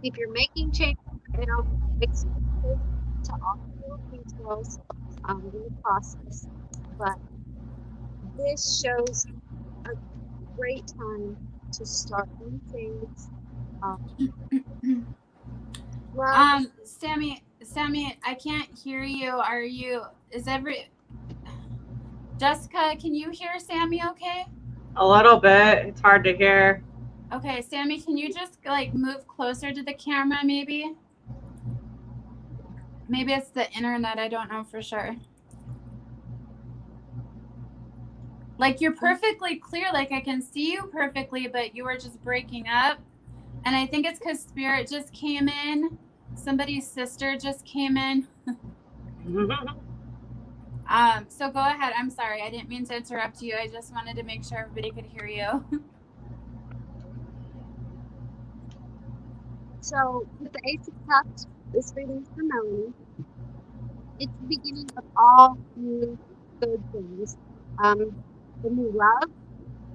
If you're making changes now, it's to all the details in the process. But this shows a great time to start new things. Sammy, I can't hear you. Jessica, can you hear Sammy okay? A little bit. It's hard to hear. Okay, Sammy, can you just move closer to the camera maybe? Maybe it's the internet. I don't know for sure. You're perfectly clear. I can see you perfectly, but you were just breaking up. And I think it's because Spirit just came in. Somebody's sister just came in. So go ahead. I'm sorry. I didn't mean to interrupt you. I just wanted to make sure everybody could hear you. So with the Ace of Cups, this reading is for Melanie. It's the beginning of all new good things. The new love,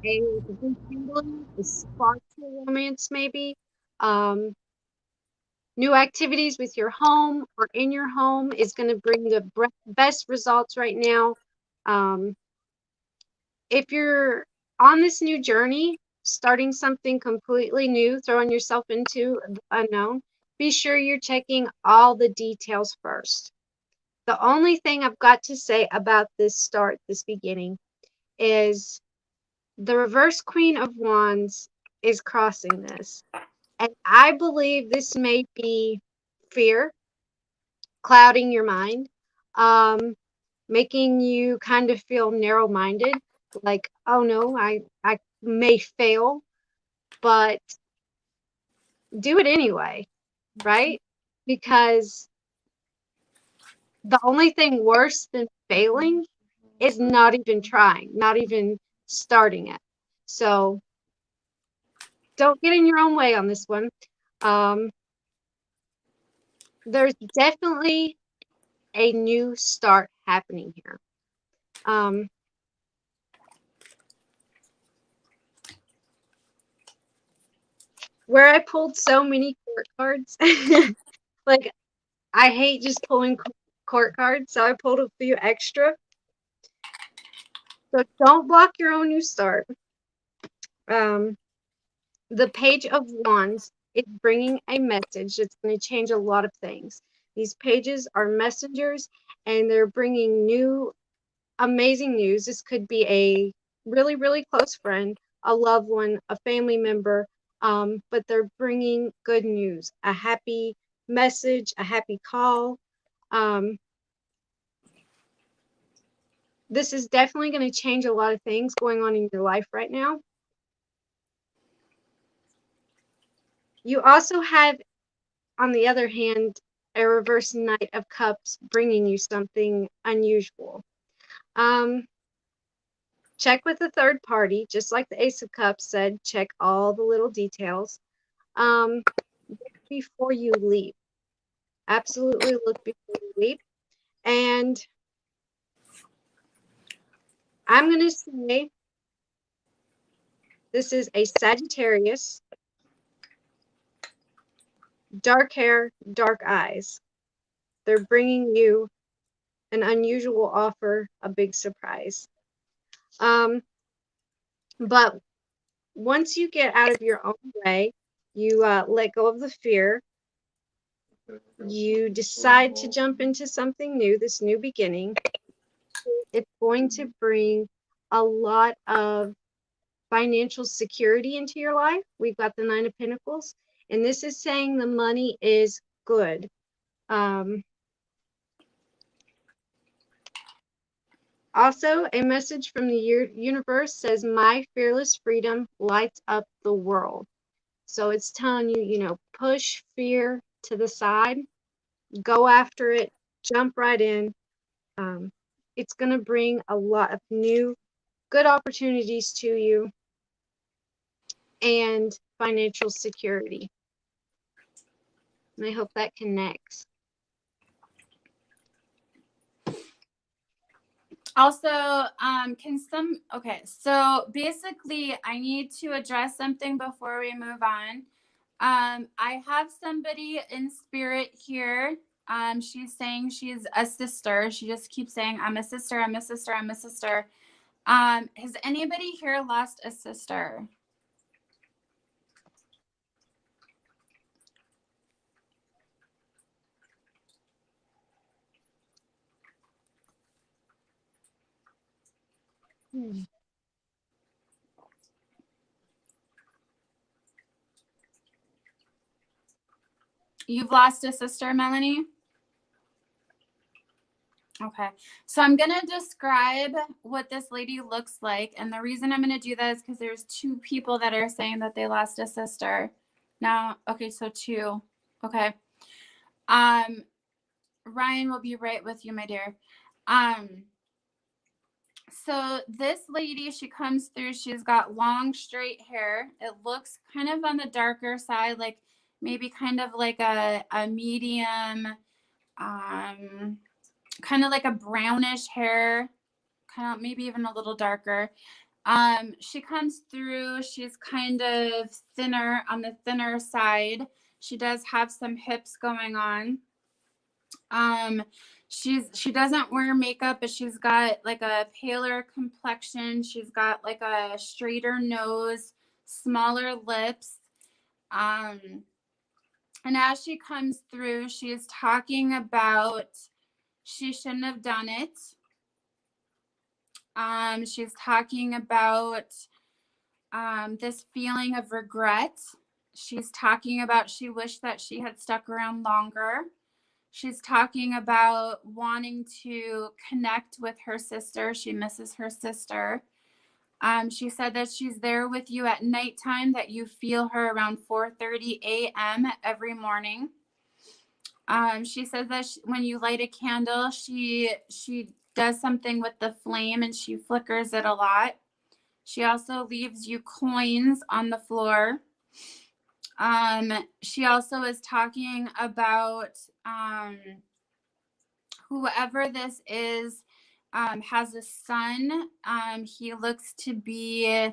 a rekindling, a spark to romance maybe. New activities with your home or in your home is going to bring the best results right now. If you're on this new journey, starting something completely new, throwing yourself into the unknown, be sure you're checking all the details first. The only thing I've got to say about this beginning, is the reverse Queen of Wands is crossing this. And I believe this may be fear clouding your mind, making you kind of feel narrow-minded, like, oh no, I may fail, but do it anyway, right? Because the only thing worse than failing is not even trying, not even starting it. So don't get in your own way on this one. There's definitely a new start happening here. where I pulled so many court cards. Like, I hate just pulling court cards, so I pulled a few extra. So don't block your own new start. The Page of Wands is bringing a message that's going to change a lot of things. These pages are messengers, and they're bringing new, amazing news. This could be a really, really close friend, a loved one, a family member, but they're bringing good news, a happy message, a happy call. This is definitely going to change a lot of things going on in your life right now. You also have, on the other hand, a reverse Knight of Cups bringing you something unusual. Check with the third party, just like the Ace of Cups said, check all the little details before you leave. Absolutely look before you leave. And I'm going to say this is a Sagittarius, dark hair, dark eyes. They're bringing you an unusual offer, a big surprise. But once you get out of your own way, you let go of the fear, you decide to jump into something new, this new beginning, it's going to bring a lot of financial security into your life. We've got the Nine of Pentacles, and this is saying the money is good. Also, a message from the universe says, my fearless freedom lights up the world. So it's telling you, you know, push fear to the side, go after it, jump right in. It's going to bring a lot of new, good opportunities to you and financial security. And I hope that connects. Also, okay, so basically I need to address something before we move on. I have somebody in spirit here. She's saying she's a sister. She just keeps saying, I'm a sister, I'm a sister, I'm a sister. Has anybody here lost a sister? You've lost a sister, Melanie? Okay, so I'm going to describe what this lady looks like. And the reason I'm going to do that is because there's two people that are saying that they lost a sister. Now, okay, so two. Okay. Ryan will be right with you, my dear. So this lady, she comes through, she's got long, straight hair. It looks kind of on the darker side, like maybe kind of like a medium, kind of like a brownish hair, kind of maybe even a little darker. She comes through, she's kind of thinner, on the thinner side. She does have some hips going on. She doesn't wear makeup, but she's got like a paler complexion. She's got like a straighter nose, smaller lips. And as she comes through, she is talking about she shouldn't have done it. She's talking about this feeling of regret. She's talking about she wished that she had stuck around longer. She's talking about wanting to connect with her sister. She misses her sister. She said that she's there with you at nighttime, that you feel her around 4:30 a.m. every morning. She says that when you light a candle, she does something with the flame and she flickers it a lot. She also leaves you coins on the floor. She also is talking about whoever this is has a son. He looks to be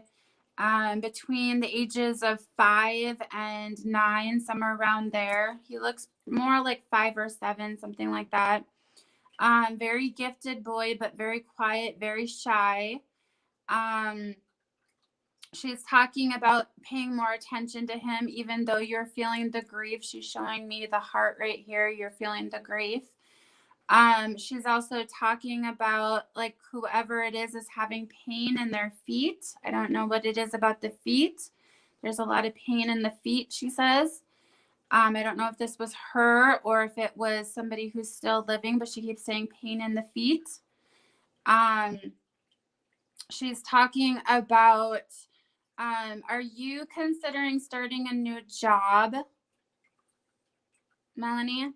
between the ages of 5 and 9, somewhere around there. He looks more like 5 or 7, something like that. Very gifted boy, but very quiet, very shy. She's talking about paying more attention to him, even though you're feeling the grief. She's showing me the heart right here. You're feeling the grief. She's also talking about like whoever it is having pain in their feet. I don't know what it is about the feet. There's a lot of pain in the feet, she says. I don't know if this was her or if it was somebody who's still living, but she keeps saying pain in the feet. She's talking about, are you considering starting a new job, Melanie?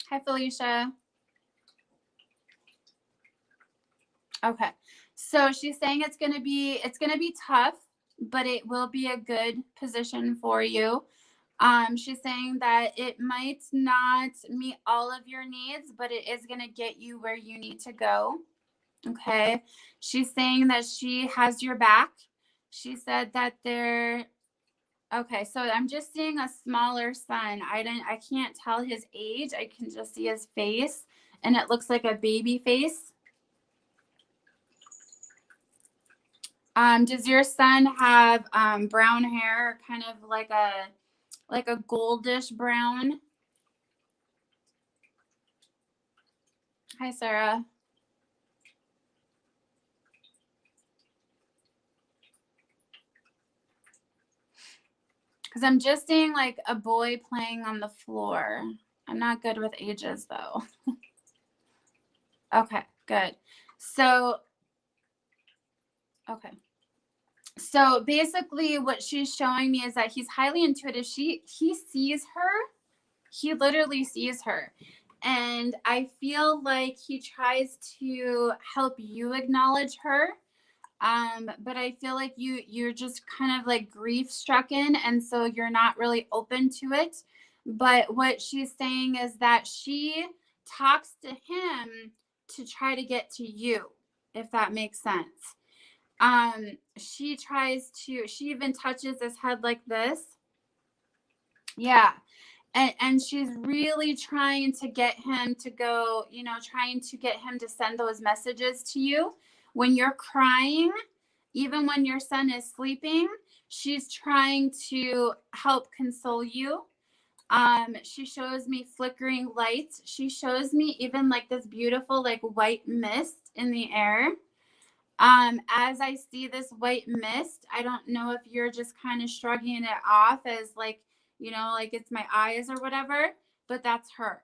Hi, Felicia. Okay. So she's saying it's going to be tough, but it will be a good position for you. She's saying that it might not meet all of your needs, but it is going to get you where you need to go. Okay. She's saying that she has your back. She said that okay, so I'm just seeing a smaller son. I can't tell his age. I can just see his face, and it looks like a baby face. Does your son have brown hair, kind of like a goldish brown? Hi, Sarah. Because I'm just seeing like a boy playing on the floor. I'm not good with ages though. Okay, good. So, okay. So basically what she's showing me is that he's highly intuitive. He sees her. He literally sees her. And I feel like he tries to help you acknowledge her. But I feel like you're just kind of like grief stricken, and so you're not really open to it. But what she's saying is that she talks to him to try to get to you, if that makes sense. She even touches his head like this. Yeah. And she's really trying to get him to go, trying to get him to send those messages to you. When you're crying, even when your son is sleeping, she's trying to help console you. She shows me flickering lights. She shows me even like this beautiful like white mist in the air. As I see this white mist, I don't know if you're just kind of shrugging it off as like, like it's my eyes or whatever, but that's her.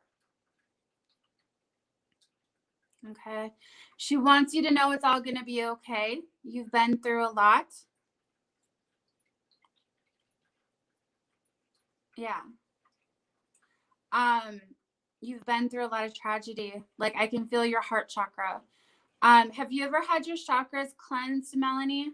Okay. She wants you to know it's all going to be okay. You've been through a lot. Yeah. You've been through a lot of tragedy. Like I can feel your heart chakra. Have you ever had your chakras cleansed, Melanie?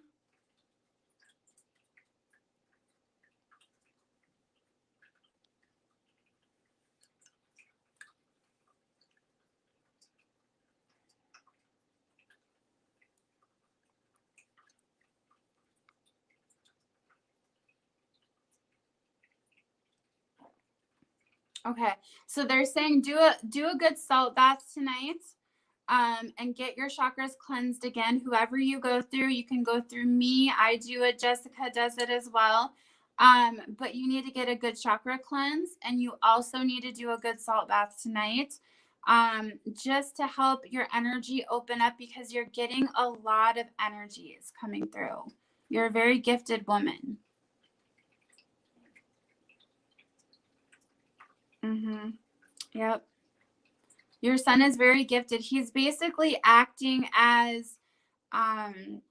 Okay, so they're saying do a good salt bath tonight, and get your chakras cleansed again. Whoever you go through, you can go through me. I do it. Jessica does it as well. But you need to get a good chakra cleanse, and you also need to do a good salt bath tonight, just to help your energy open up because you're getting a lot of energies coming through. You're a very gifted woman. Mm-hmm. Yep. Your son is very gifted. He's basically acting as kind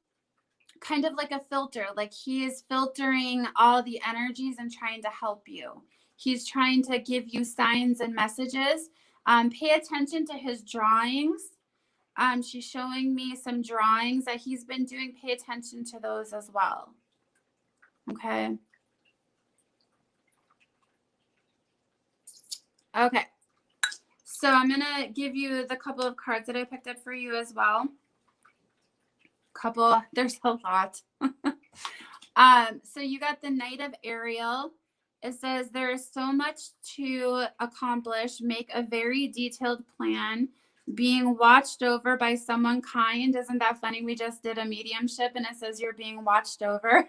of like a filter. Like he is filtering all the energies and trying to help you. He's trying to give you signs and messages. Pay attention to his drawings. She's showing me some drawings that he's been doing. Pay attention to those as well. Okay. Okay. So I'm going to give you the couple of cards that I picked up for you as well. There's a lot. So you got the Knight of Ariel. It says there is so much to accomplish. Make a very detailed plan. Being watched over by someone kind. Isn't that funny? We just did a mediumship and it says you're being watched over.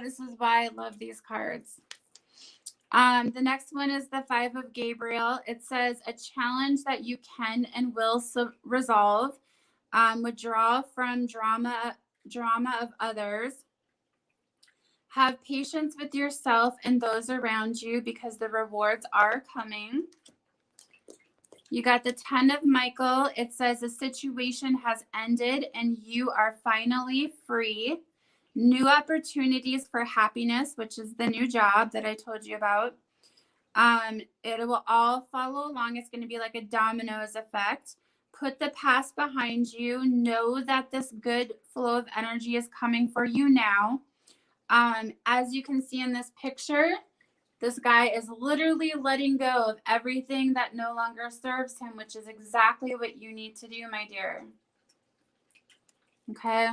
This is why I love these cards. The next one is the Five of Gabriel. It says a challenge that you can and will resolve. Withdraw from drama of others. Have patience with yourself and those around you because the rewards are coming. You got the 10 of Michael. It says the situation has ended and you are finally free. New opportunities for happiness, which is the new job that I told you about. It will all follow along. It's going to be like a dominoes effect. Put the past behind you. Know that this good flow of energy is coming for you now. As you can see in this picture, this guy is literally letting go of everything that no longer serves him, which is exactly what you need to do, my dear. Okay.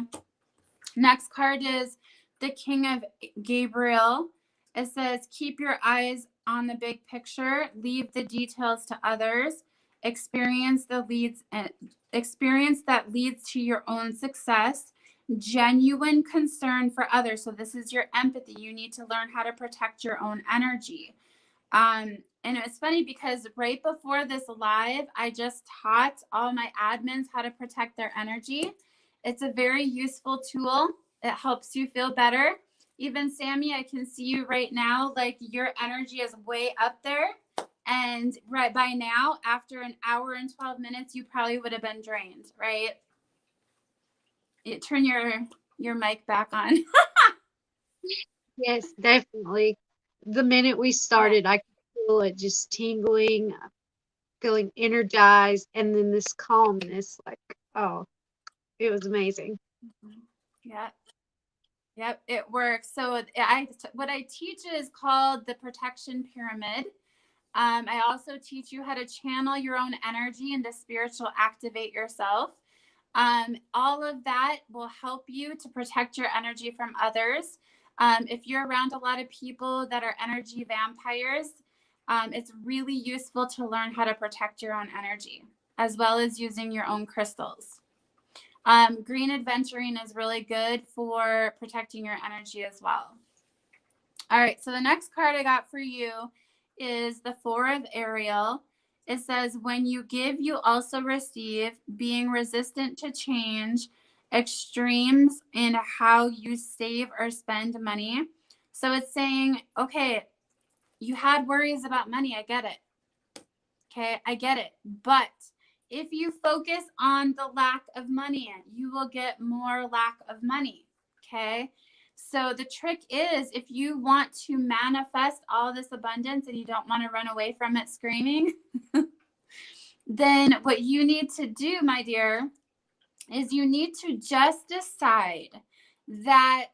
Next card is the King of Gabriel. It says, keep your eyes on the big picture. Leave the details to others. Experience that leads to your own success. Genuine concern for others. So this is your empathy. You need to learn how to protect your own energy. And it's funny because right before this live, I just taught all my admins how to protect their energy. It's a very useful tool. It helps you feel better. Even Sammy, I can see you right now. Like your energy is way up there. And right by now, after an hour and 12 minutes, you probably would have been drained, right? Turn your mic back on. Yes, definitely. The minute we started, I could feel it just tingling, feeling energized, and then this calmness, like, oh, it was amazing. Yeah. Yep, it works. So what I teach is called the protection pyramid. I also teach you how to channel your own energy and to spiritual activate yourself. All of that will help you to protect your energy from others. If you're around a lot of people that are energy vampires, it's really useful to learn how to protect your own energy, as well as using your own crystals. Green adventuring is really good for protecting your energy as well. All right, so the next card I got for you is the Four of Ariel. It says, when you give, you also receive, being resistant to change, extremes in how you save or spend money. So it's saying, okay, you had worries about money. I get it. Okay, I get it. But if you focus on the lack of money, you will get more lack of money. Okay. So the trick is, if you want to manifest all this abundance and you don't want to run away from it screaming, then what you need to do, my dear, is you need to just decide that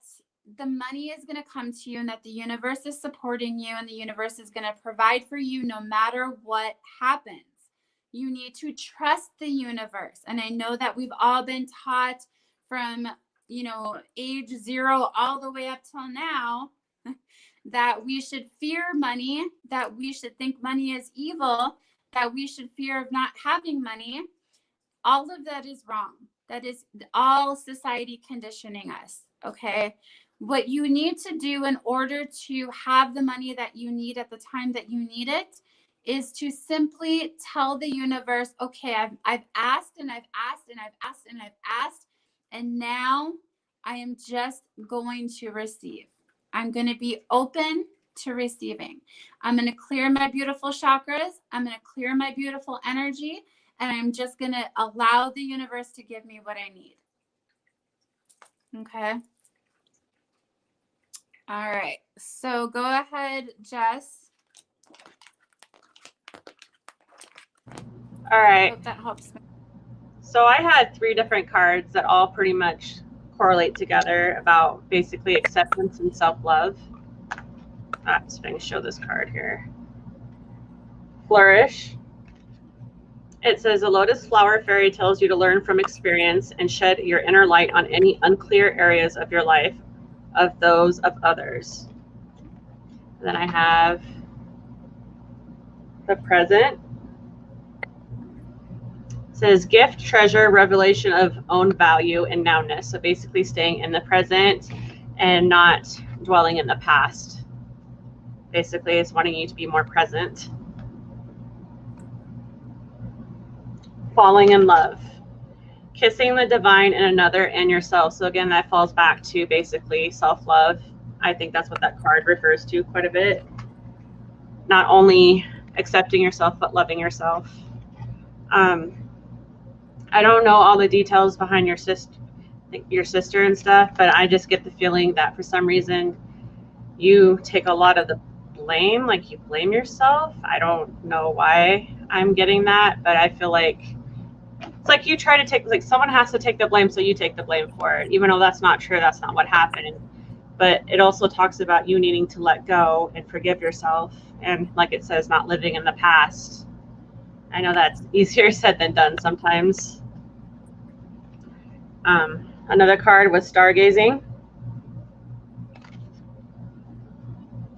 the money is going to come to you and that the universe is supporting you and the universe is going to provide for you no matter what happens. You need to trust the universe. And I know that we've all been taught from, age 0 all the way up till now that we should fear money, that we should think money is evil, that we should fear of not having money. All of that is wrong. That is all society conditioning us. Okay. What you need to do in order to have the money that you need at the time that you need it is to simply tell the universe, okay, I've asked and I've asked and I've asked and I've asked, and now I am just going to receive. I'm going to be open to receiving. I'm going to clear my beautiful chakras. I'm going to clear my beautiful energy, and I'm just going to allow the universe to give me what I need. Okay. All right. So go ahead, Jess. All right. Hope that helps me. So I had 3 different cards that all pretty much correlate together about basically acceptance and self-love. I'm just going to show this card here. Flourish. It says a lotus flower fairy tells you to learn from experience and shed your inner light on any unclear areas of your life, of those of others. And then I have the present. It says gift, treasure, revelation of own value and nowness. So basically staying in the present and not dwelling in the past. Basically, it's wanting you to be more present. Falling in love. Kissing the divine in another and yourself. So again, that falls back to basically self-love. I think that's what that card refers to quite a bit. Not only accepting yourself, but loving yourself. I don't know all the details behind your sister and stuff, but I just get the feeling that for some reason you take a lot of the blame, like you blame yourself. I don't know why I'm getting that, but I feel like it's like you try to take, like someone has to take the blame, so you take the blame for it, even though that's not true. That's not what happened. But it also talks about you needing to let go and forgive yourself. And like it says, not living in the past. I know that's easier said than done sometimes. Another card was stargazing.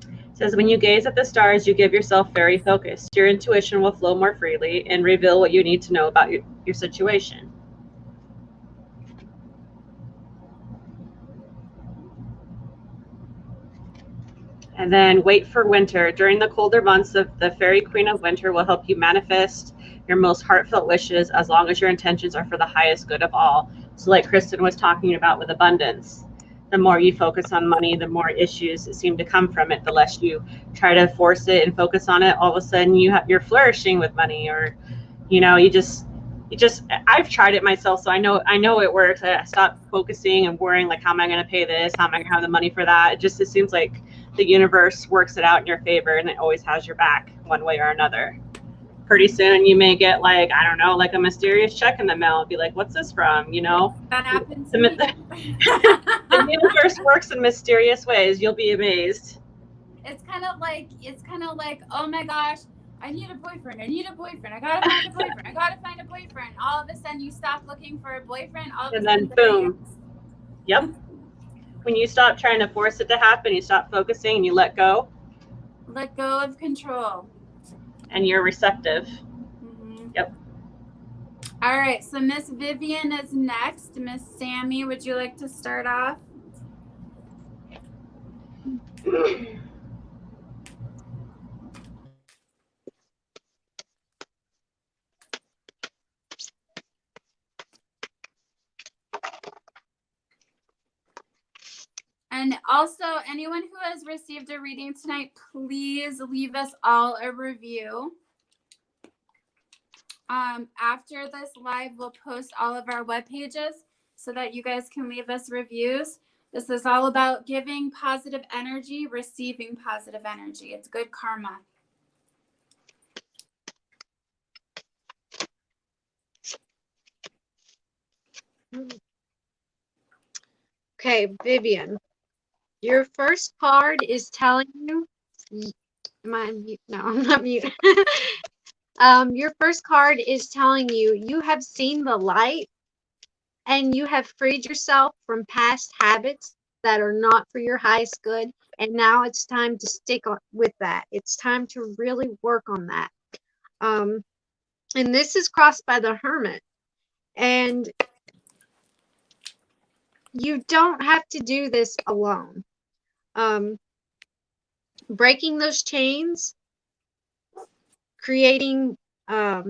It says, when you gaze at the stars, you give yourself very focused. Your intuition will flow more freely and reveal what you need to know about your situation. And then wait for winter. During the colder months, the fairy queen of winter will help you manifest your most heartfelt wishes as long as your intentions are for the highest good of all. So like Kristen was talking about with abundance, the more you focus on money, the more issues that seem to come from it. The less you try to force it and focus on it, all of a sudden you're flourishing with money, or you just I've tried it myself, so I know it works. I stopped focusing and worrying like, how am I going to pay this? How am I going to have the money for that? It seems like the universe works it out in your favor, and it always has your back one way or another. Pretty soon you may get like, I don't know, like a mysterious check in the mail and be like, what's this from? That happens to me. The universe works in mysterious ways. You'll be amazed. It's kind of like, oh my gosh, I need a boyfriend. I gotta find a boyfriend. All of a sudden you stop looking for a boyfriend. And then boom. Yep. When you stop trying to force it to happen, you stop focusing and you let go. Let go of control. And you're receptive. Mm-hmm. Yep. All right, so Miss Vivian is next. Miss Sammy, would you like to start off? And also, anyone who has received a reading tonight, please leave us all a review. After this live, we'll post all of our web pages so that you guys can leave us reviews. This is all about giving positive energy, receiving positive energy. It's good karma. Okay, Vivian, your first card is telling you, am I mute? No, I'm not mute. Your first card is telling you, you have seen the light and you have freed yourself from past habits that are not for your highest good. And now it's time to stick with that. It's time to really work on that. And this is crossed by the Hermit. And you don't have to do this alone. Breaking those chains, creating a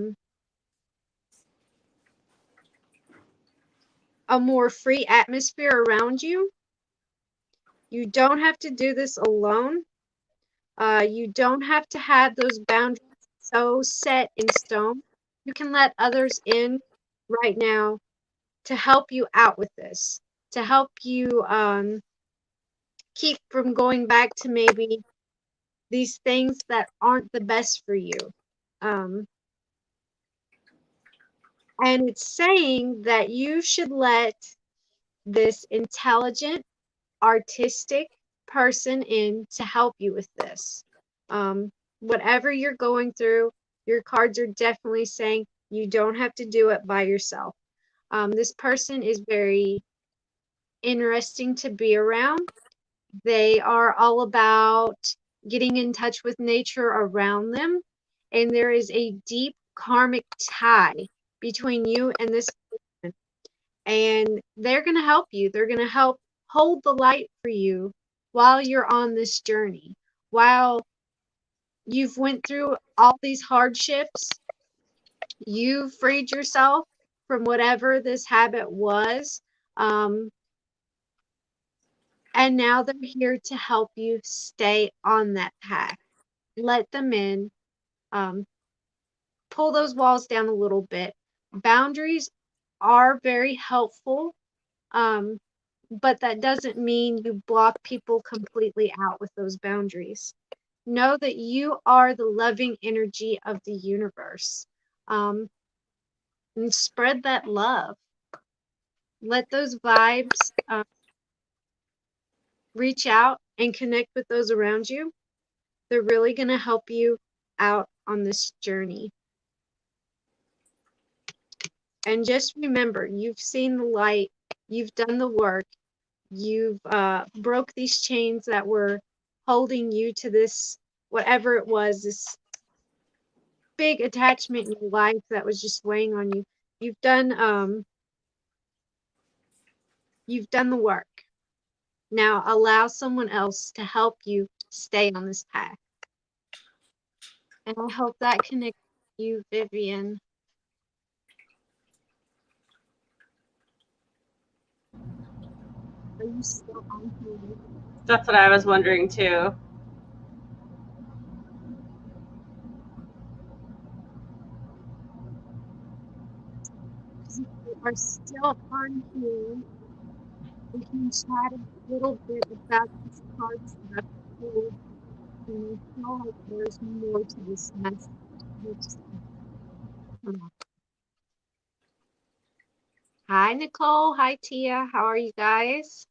more free atmosphere around you. You don't have to do this alone. You don't have to have those boundaries so set in stone. You can let others in right now to help you out with this, to help you keep from going back to maybe these things that aren't the best for you. And it's saying that you should let this intelligent, artistic person in to help you with this. Whatever you're going through, your cards are definitely saying you don't have to do it by yourself. This person is very interesting to be around. They are all about getting in touch with nature around them. And there is a deep karmic tie between you and this person. And they're going to help you. They're going to help hold the light for you while you're on this journey. While you've went through all these hardships, you freed yourself from whatever this habit was. And now they're here to help you stay on that path. Let them in. Pull those walls down a little bit. Boundaries are very helpful, but that doesn't mean you block people completely out with those boundaries. Know that you are the loving energy of the universe. And spread that love. Let those vibes reach out and connect with those around you. They're really going to help you out on this journey. And just remember, you've seen the light, you've done the work, you've broke these chains that were holding you to this, whatever it was, this big attachment in your life that was just weighing on you. You've done the work. Now allow someone else to help you stay on this path. And I hope that connects with you, Vivian. Are you still on here? That's what I was wondering too. If you are still on here, we can chat a little bit about these cards that I've pulled. And I feel like there's more to this message. Hi, Nicole. Hi, Tia. How are you guys?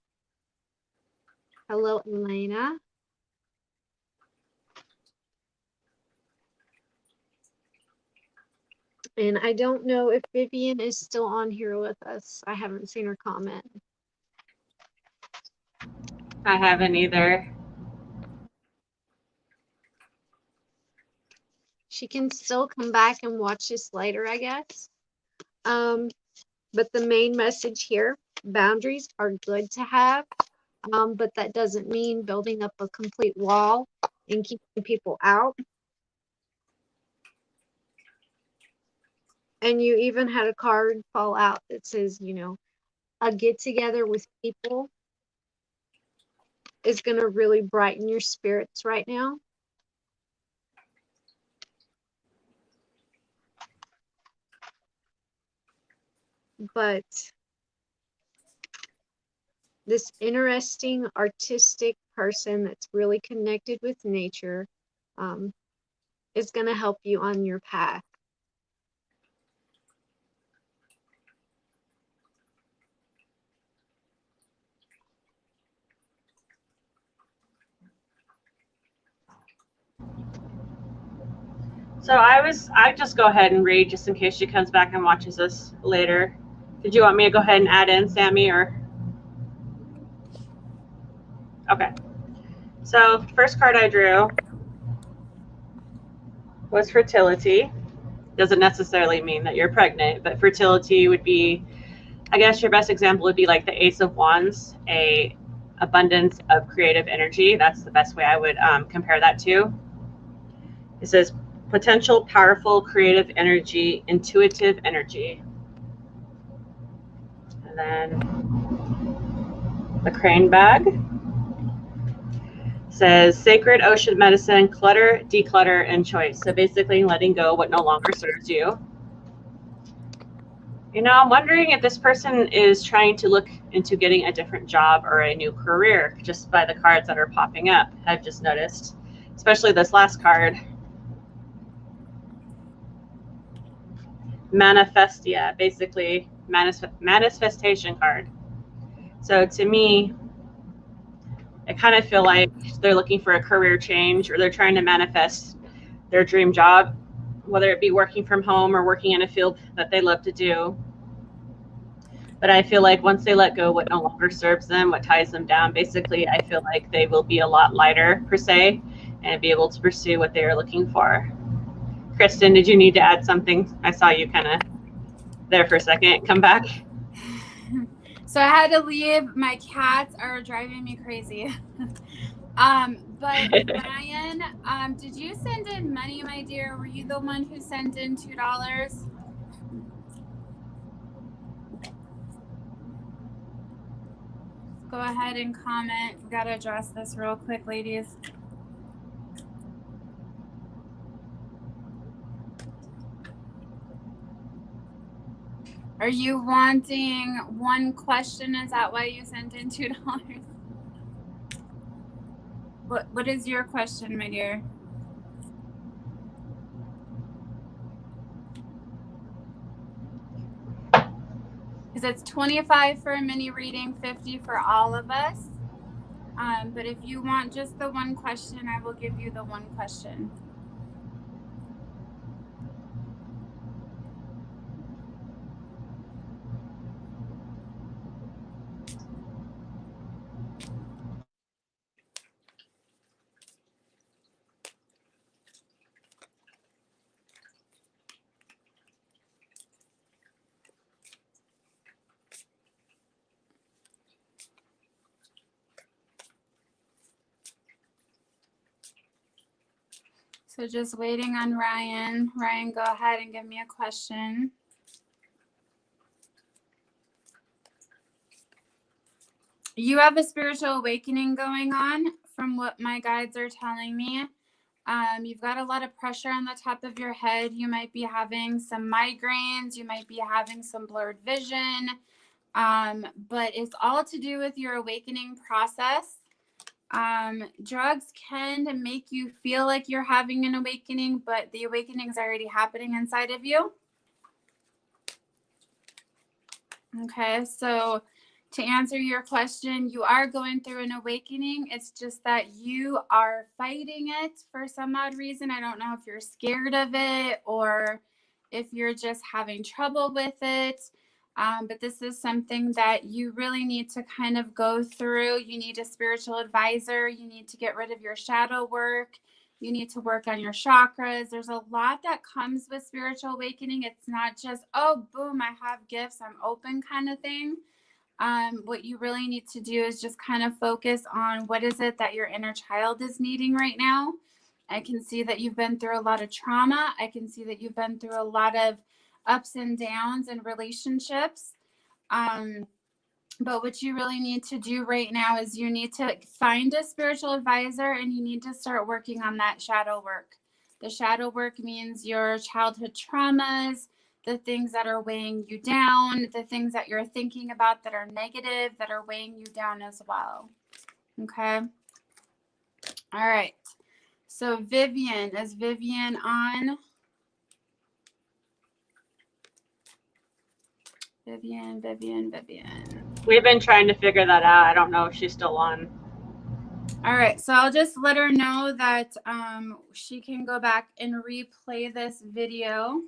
Hello, Elena. And I don't know if Vivian is still on here with us. I haven't seen her comment. I haven't either. She can still come back and watch this later, I guess. But the main message here, boundaries are good to have, but that doesn't mean building up a complete wall and keeping people out. And you even had a card fall out that says, you know, a get together with people is going to really brighten your spirits right now. But this interesting artistic person that's really connected with nature is going to help you on your path. So I just go ahead and read just in case she comes back and watches us later. Did you want me to go ahead and add in, Sammy, or? Okay. So first card I drew was fertility. Doesn't necessarily mean that you're pregnant, but fertility would be, I guess your best example would be like the Ace of Wands, a abundance of creative energy. That's the best way I would compare that to. It says potential, powerful, creative energy, intuitive energy. And then the crane bag says sacred ocean medicine, clutter, declutter, and choice. So basically letting go what no longer serves you. You know, I'm wondering if this person is trying to look into getting a different job or a new career just by the cards that are popping up. I've just noticed, especially this last card. basically manifestation card. So to me, I kind of feel like they're looking for a career change, or they're trying to manifest their dream job, whether it be working from home or working in a field that they love to do. But I feel like once they let go what no longer serves them, what ties them down, basically, I feel like they will be a lot lighter, per se, and be able to pursue what they are looking for. Kristen, did you need to add something? I saw you kind of there for a second. Come back. So I had to leave. My cats are driving me crazy. But Ryan, did you send in money, my dear? Were you the one who sent in $2? Go ahead and comment. We got to address this real quick, ladies. Are you wanting one question? Is that why you sent in $2? What is your question, my dear? Because it's $25 for a mini reading, $50 for all of us. But if you want just the one question, I will give you the one question. So just waiting on Ryan. Ryan, go ahead and give me a question. You have a spiritual awakening going on from what my guides are telling me. You've got a lot of pressure on the top of your head. You might be having some migraines. You might be having some blurred vision. But it's all to do with your awakening process. Drugs can make you feel like you're having an awakening, but the awakening is already happening inside of you. Okay, so to answer your question, you are going through an awakening. It's just that you are fighting it for some odd reason. I don't know if you're scared of it or if you're just having trouble with it. But this is something that you really need to kind of go through. You need a spiritual advisor. You need to get rid of your shadow work. You need to work on your chakras. There's a lot that comes with spiritual awakening. It's not just, oh, boom, I have gifts, I'm open kind of thing. What you really need to do is just kind of focus on what is it that your inner child is needing right now. I can see that you've been through a lot of trauma. I can see that you've been through a lot of ups and downs in relationships. But what you really need to do right now is you need to find a spiritual advisor and you need to start working on that shadow work. The shadow work means your childhood traumas, the things that are weighing you down, the things that you're thinking about that are negative, that are weighing you down as well. Okay. All right. So Vivian, is Vivian on? Vivian. We've been trying to figure that out. I don't know if she's still on. All right, so I'll just let her know that she can go back and replay this video.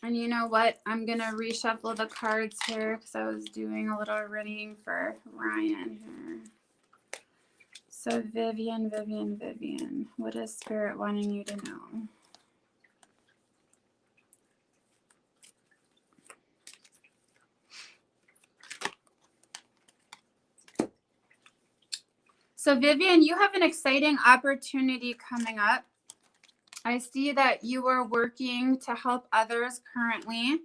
And you know what? I'm going to reshuffle the cards here because I was doing a little reading for Ryan here. So Vivian, what is Spirit wanting you to know? So Vivian, you have an exciting opportunity coming up. I see that you are working to help others currently,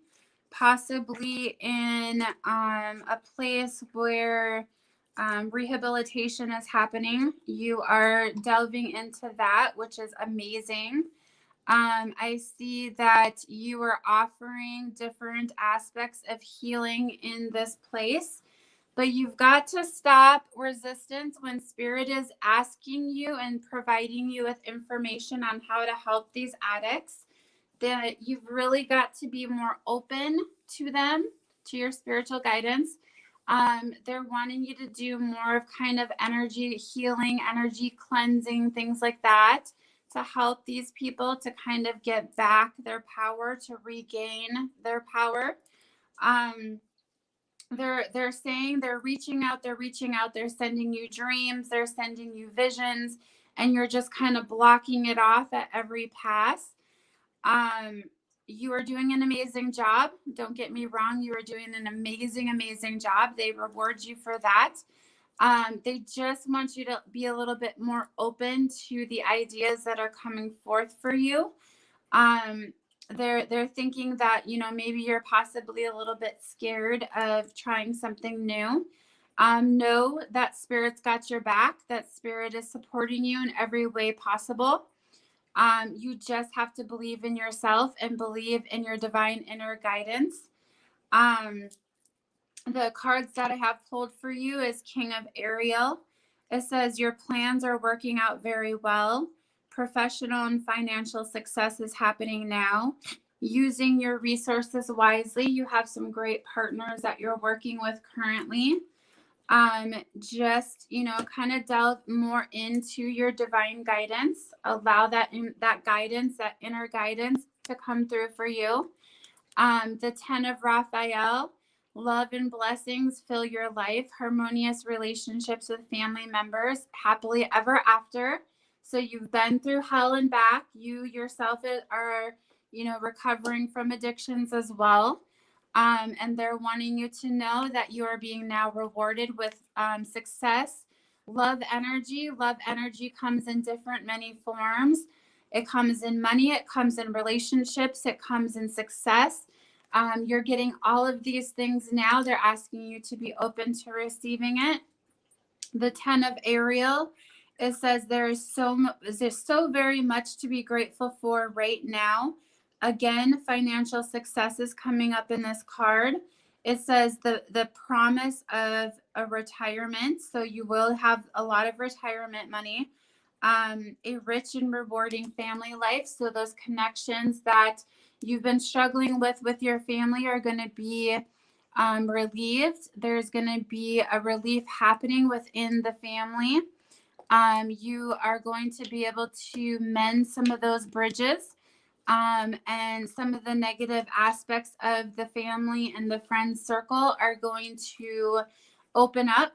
possibly in a place where rehabilitation is happening. You are delving into that, which is amazing. I see that you are offering different aspects of healing in this place. But you've got to stop resistance when Spirit is asking you and providing you with information on how to help these addicts. that you've really got to be more open to them, to your spiritual guidance. They're wanting you to do more of kind of energy healing, energy cleansing, things like that, to help these people to kind of get back their power, to regain their power. They're saying they're reaching out, they're sending you dreams, they're sending you visions, and you're just kind of blocking it off at every pass. You are doing an amazing job. Don't get me wrong. You are doing an amazing, amazing job. They reward you for that. They just want you to be a little bit more open to the ideas that are coming forth for you. They're thinking that, you know, maybe you're possibly a little bit scared of trying something new. Know that Spirit's got your back, that Spirit is supporting you in every way possible. You just have to believe in yourself and believe in your divine inner guidance. The cards that I have pulled for you is King of Ariel. It says your plans are working out very well. Professional and financial success is happening now. Using your resources wisely. You have some great partners that you're working with currently. Just, you know, kind of delve more into your divine guidance. Allow that guidance, that inner guidance, to come through for you. The 10 of Raphael. Love and blessings fill your life. Harmonious relationships with family members. Happily ever after. So you've been through hell and back. You yourself are, you know, recovering from addictions as well. And they're wanting you to know that you are being now rewarded with success. Love energy. Love energy comes in many forms. It comes in money. It comes in relationships. It comes in success. You're getting all of these things now. They're asking you to be open to receiving it. The 10 of Ariel, it says there's so very much to be grateful for right now. Again, financial success is coming up in this card. It says the promise of a retirement. So you will have a lot of retirement money. A rich and rewarding family life. So those connections that you've been struggling with your family are going to be relieved. There's going to be a relief happening within the family. You are going to be able to mend some of those bridges, and some of the negative aspects of the family and the friend circle are going to open up.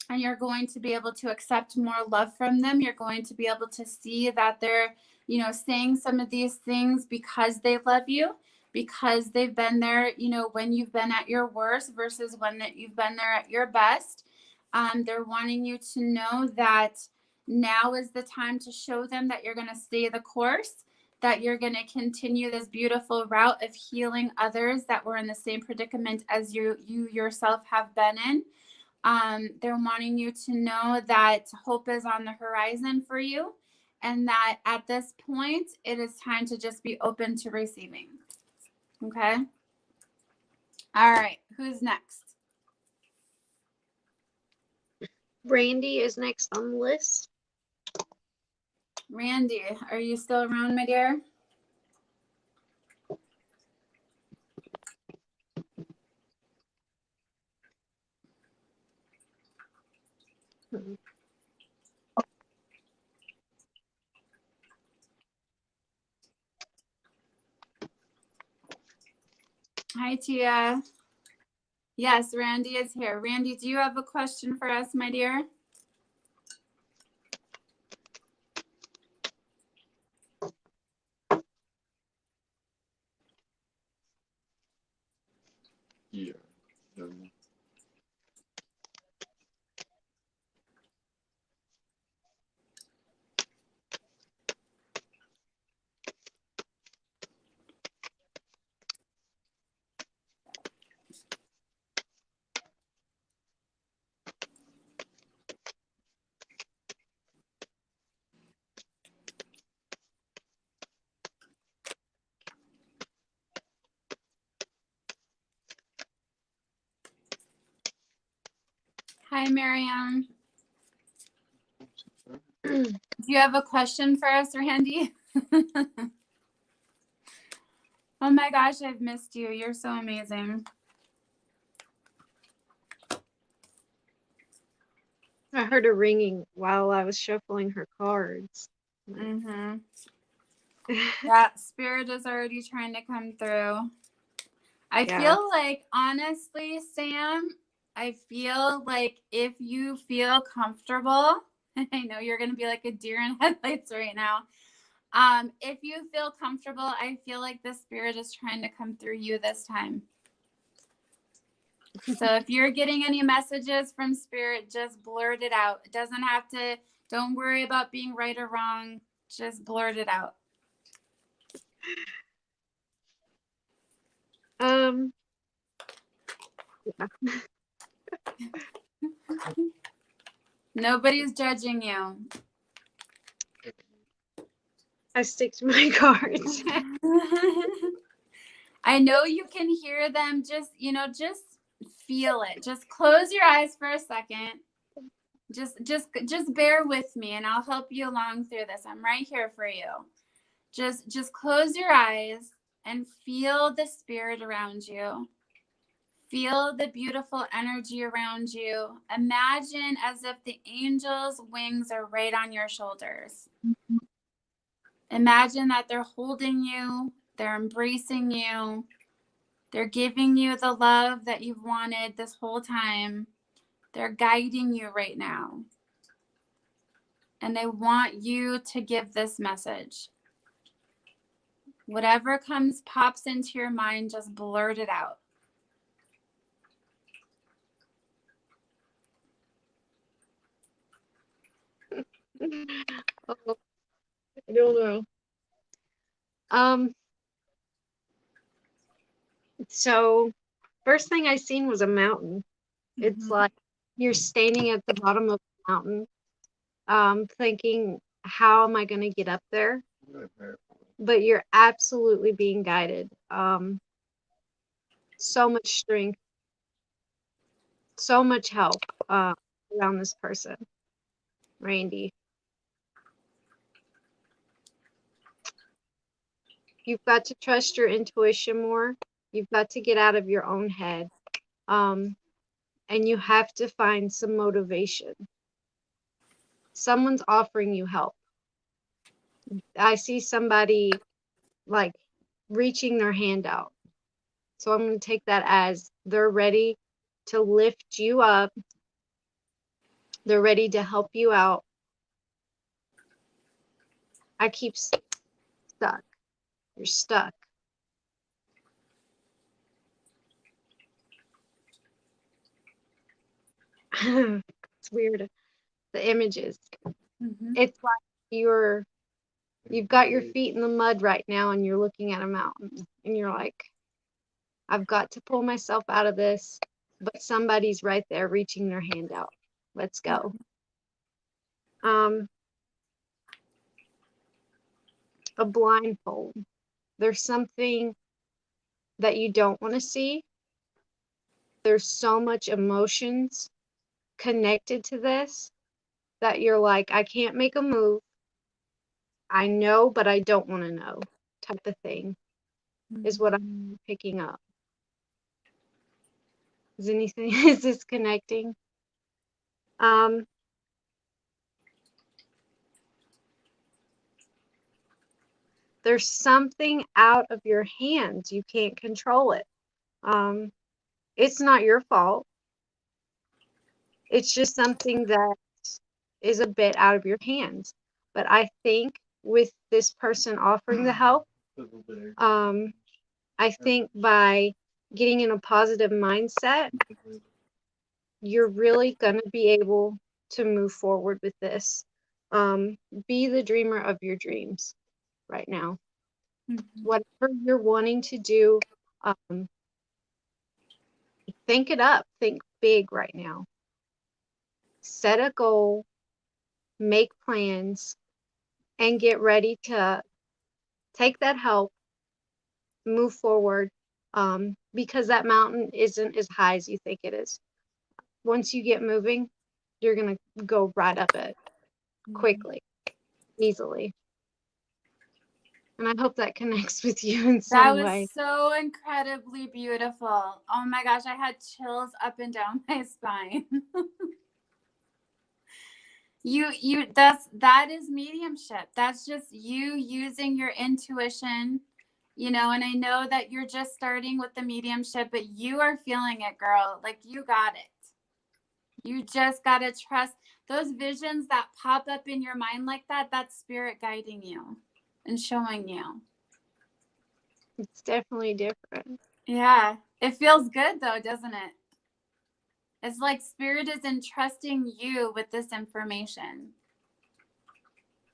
And you're going to be able to accept more love from them. You're going to be able to see that they're, you know, saying some of these things because they love you, because they've been there, you know, when you've been at your worst versus when that you've been there at your best. They're wanting you to know that now is the time to show them that you're going to stay the course, that you're going to continue this beautiful route of healing others that were in the same predicament as you yourself have been in. They're wanting you to know that hope is on the horizon for you, and that at this point, it is time to just be open to receiving. Okay? All right. Who's next? Randy is next on the list. Randy, are you still around, my dear? Hi, Tia. Yes, Randy is here. Randy, do you have a question for us, my dear? Yeah. Hi, Miriam. Do you have a question for us, Randy? Oh my gosh, I've missed you. You're so amazing. I heard a ringing while I was shuffling her cards. Mm-hmm. That spirit is already trying to come through. I feel like, honestly, Sam, I feel like if you feel comfortable, I know you're going to be like a deer in headlights right now. If you feel comfortable, I feel like the spirit is trying to come through you this time. So if you're getting any messages from spirit, just blurt it out. It doesn't have to, don't worry about being right or wrong. Just blurt it out. Yeah. Nobody's judging you. I stick to my cards. I know you can hear them. Just feel it. Just close your eyes for a second. Just bear with me and I'll help you along through this. I'm right here for you. Just close your eyes and feel the spirit around you. Feel the beautiful energy around you. Imagine as if the angels' wings are right on your shoulders. Imagine that they're holding you, they're embracing you, they're giving you the love that you've wanted this whole time. They're guiding you right now. And they want you to give this message. Whatever pops into your mind, just blurt it out. Oh, I don't know. So first thing I seen was a mountain. It's like you're standing at the bottom of the mountain, thinking, how am I going to get up there? But you're absolutely being guided. So much strength, so much help around this person, Randy. You've got to trust your intuition more. You've got to get out of your own head. And you have to find some motivation. Someone's offering you help. I see somebody like reaching their hand out. So I'm going to take that as they're ready to lift you up. They're ready to help you out. I keep stuck. You're stuck. It's weird. The images. It's like you've got your feet in the mud right now and you're looking at a mountain and you're like, I've got to pull myself out of this, but somebody's right there reaching their hand out. Let's go. A blindfold. There's something that you don't want to see. There's so much emotions connected to this that you're like, I can't make a move. I know, but I don't want to know, type of thing is what I'm picking up. Is this connecting? There's something out of your hands. You can't control it. It's not your fault. It's just something that is a bit out of your hands. But I think with this person offering the help, I think by getting in a positive mindset, you're really going to be able to move forward with this. Be the dreamer of your dreams right now. Whatever you're wanting to do, think it up. Think big right now. Set a goal, make plans, and get ready to take that help, move forward, because that mountain isn't as high as you think it is. Once you get moving, you're going to go right up it quickly, easily. And I hope that connects with you in That some was way. so incredibly beautiful. Oh my gosh, I had chills up and down my spine. that is mediumship. That's just you using your intuition, you know, and I know that you're just starting with the mediumship, but you are feeling it, girl. Like, you got it. You just got to trust those visions that pop up in your mind like that. That's spirit guiding you and showing you. It's definitely different. Yeah. It feels good though, doesn't it? It's like spirit is entrusting you with this information.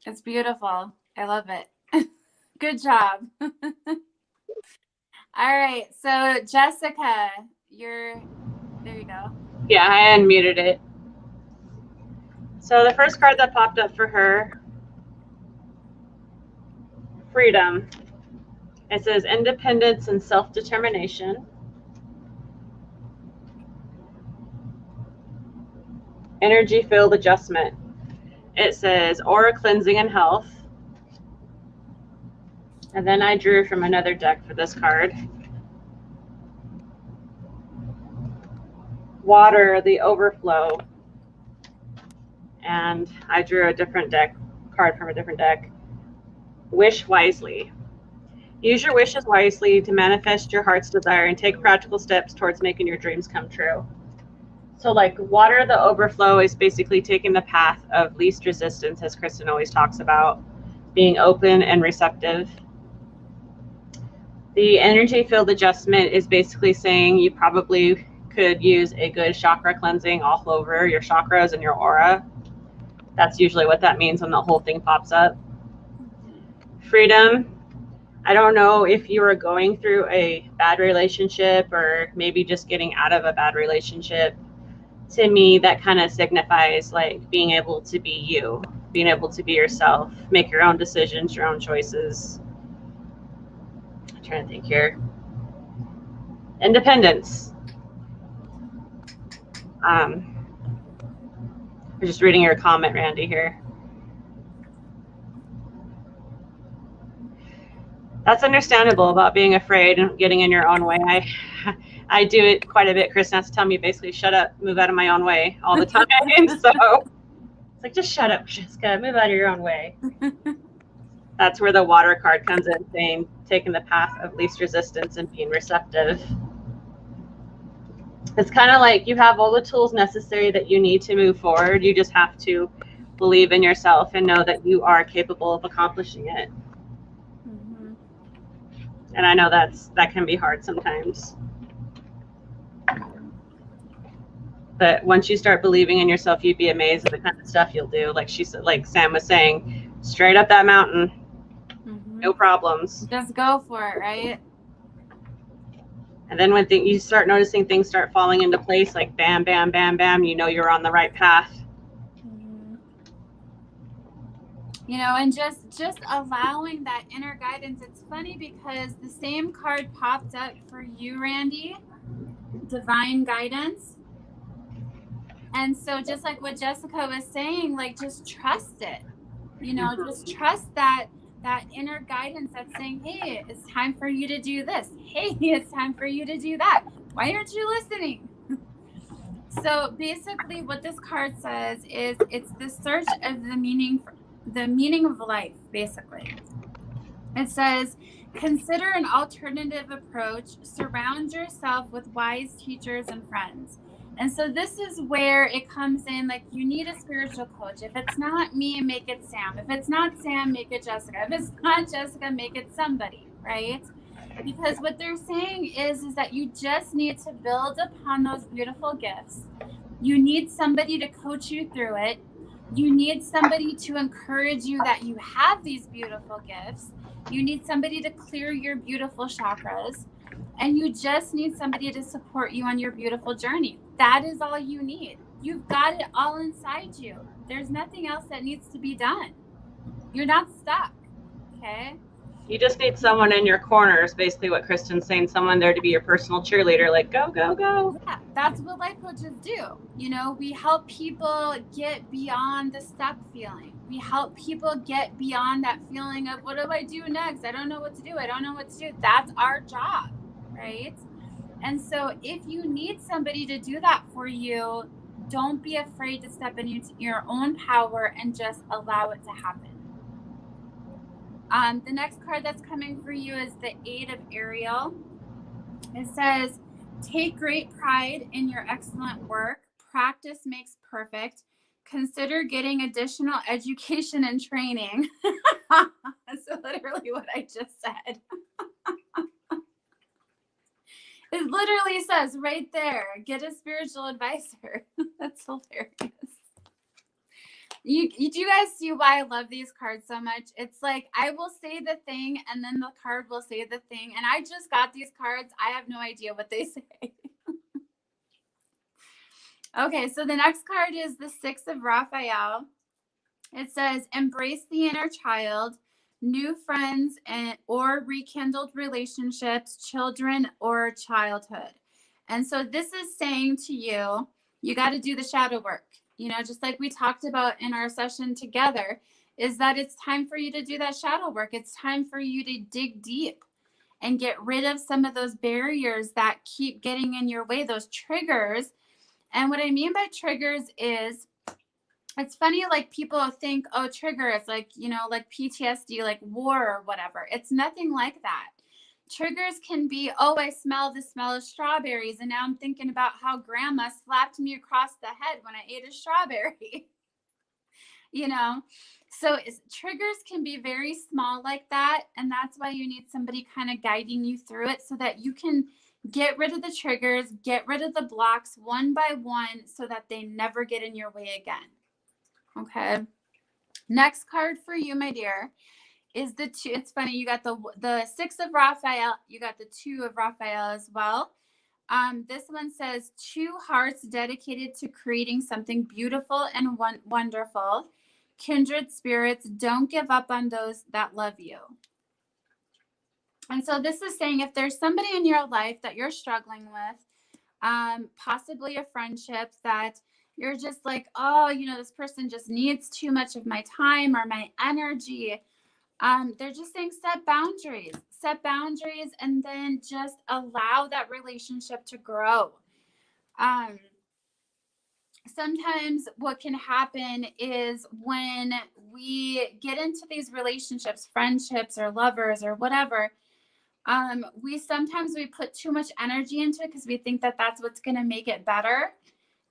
It's beautiful. I love it. Good job. All right. So Jessica, there you go. Yeah, I unmuted it. So the first card that popped up for her, freedom. It says independence and self-determination. Energy field adjustment. It says aura cleansing and health. And then I drew from another deck for this card. Water, the overflow. And I drew a different card from a different deck. Wish wisely. Use your wishes wisely to manifest your heart's desire and take practical steps towards making your dreams come true. So like water, the overflow is basically taking the path of least resistance, as Kristen always talks about, being open and receptive. The energy field adjustment is basically saying you probably could use a good chakra cleansing all over your chakras and your aura. That's usually what that means when the whole thing pops up. Freedom. I don't know if you are going through a bad relationship or maybe just getting out of a bad relationship. To me, that kind of signifies like being able to be you, being able to be yourself, make your own decisions, your own choices. I'm trying to think here. Independence. I'm just reading your comment, Randy, here. That's understandable about being afraid and getting in your own way. I do it quite a bit. Kristen has to tell me basically, shut up, move out of my own way all the time. So it's like, just shut up, Jessica, move out of your own way. That's where the water card comes in, saying taking the path of least resistance and being receptive. It's kind of like you have all the tools necessary that you need to move forward. You just have to believe in yourself and know that you are capable of accomplishing it. Mm-hmm. And I know that can be hard sometimes. But once you start believing in yourself, you'd be amazed at the kind of stuff you'll do. Like she said, like Sam was saying, straight up that mountain, no problems. Just go for it, right? And then when you start noticing things start falling into place, like bam, bam, bam, bam, you know you're on the right path. Mm-hmm. You know, and just allowing that inner guidance. It's funny because the same card popped up for you, Randy, divine guidance. And so just like what Jessica was saying, like, just trust it, you know, just trust that inner guidance that's saying, hey, it's time for you to do this. Hey, it's time for you to do that. Why aren't you listening? So basically what this card says is it's the search of the meaning of life, basically. It says, consider an alternative approach. Surround yourself with wise teachers and friends. And so this is where it comes in, like, you need a spiritual coach. If it's not me, make it Sam. If it's not Sam, make it Jessica. If it's not Jessica, make it somebody, right? Because what they're saying is that you just need to build upon those beautiful gifts. You need somebody to coach you through it. You need somebody to encourage you that you have these beautiful gifts. You need somebody to clear your beautiful chakras. And you just need somebody to support you on your beautiful journey. That is all you need. You've got it all inside you. There's nothing else that needs to be done. You're not stuck. Okay? You just need someone in your corner is basically what Kristen's saying, someone there to be your personal cheerleader, like go, go, go. Yeah, that's what life coaches do. You know, we help people get beyond the stuck feeling. We help people get beyond that feeling of, what do I do next? I don't know what to do. I don't know what to do. That's our job, right? And so if you need somebody to do that for you, don't be afraid to step into your own power and just allow it to happen. The next card that's coming for you is the Eight of Ariel. It says, take great pride in your excellent work. Practice makes perfect. Consider getting additional education and training. That's literally what I just said. It literally says right there, get a spiritual advisor. That's hilarious. You do you guys see why I love these cards so much? It's like I will say the thing and then the card will say the thing. And I just got these cards. I have no idea what they say. Okay, so the next card is the Six of Raphael. It says, embrace the inner child, new friends or rekindled relationships, children or childhood. And so this is saying to you, you got to do the shadow work. You know, just like we talked about in our session together, is that it's time for you to do that shadow work. It's time for you to dig deep and get rid of some of those barriers that keep getting in your way, those triggers. And what I mean by triggers is, it's funny, like people think, oh, trigger, it's like, you know, like PTSD, like war or whatever. It's nothing like that. Triggers can be, oh, I smell the smell of strawberries. And now I'm thinking about how grandma slapped me across the head when I ate a strawberry. You know, so triggers can be very small like that. And that's why you need somebody kind of guiding you through it so that you can get rid of the triggers, get rid of the blocks one by one so that they never get in your way again. Okay. Next card for you, my dear, is the two. It's funny. You got the Six of Raphael. You got the Two of Raphael as well. This one says, two hearts dedicated to creating something beautiful and wonderful. Kindred spirits, don't give up on those that love you. And so this is saying, if there's somebody in your life that you're struggling with, possibly a friendship that you're just like, oh, you know, this person just needs too much of my time or my energy. They're just saying set boundaries, and then just allow that relationship to grow. Sometimes what can happen is when we get into these relationships, friendships or lovers or whatever, we put too much energy into it because we think that that's what's going to make it better.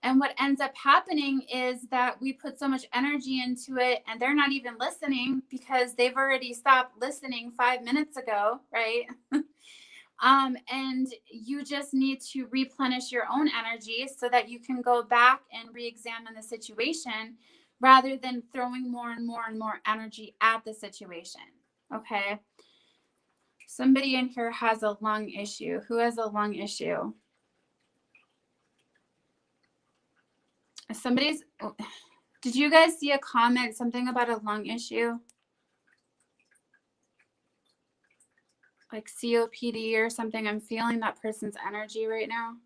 And what ends up happening is that we put so much energy into it and they're not even listening because they've already stopped listening 5 minutes ago, right? And you just need to replenish your own energy so that you can go back and re-examine the situation rather than throwing more and more and more energy at the situation. Okay. Somebody in here has a lung issue. Who has a lung issue? Did you guys see a comment, something about a lung issue? Like COPD or something? I'm feeling that person's energy right now.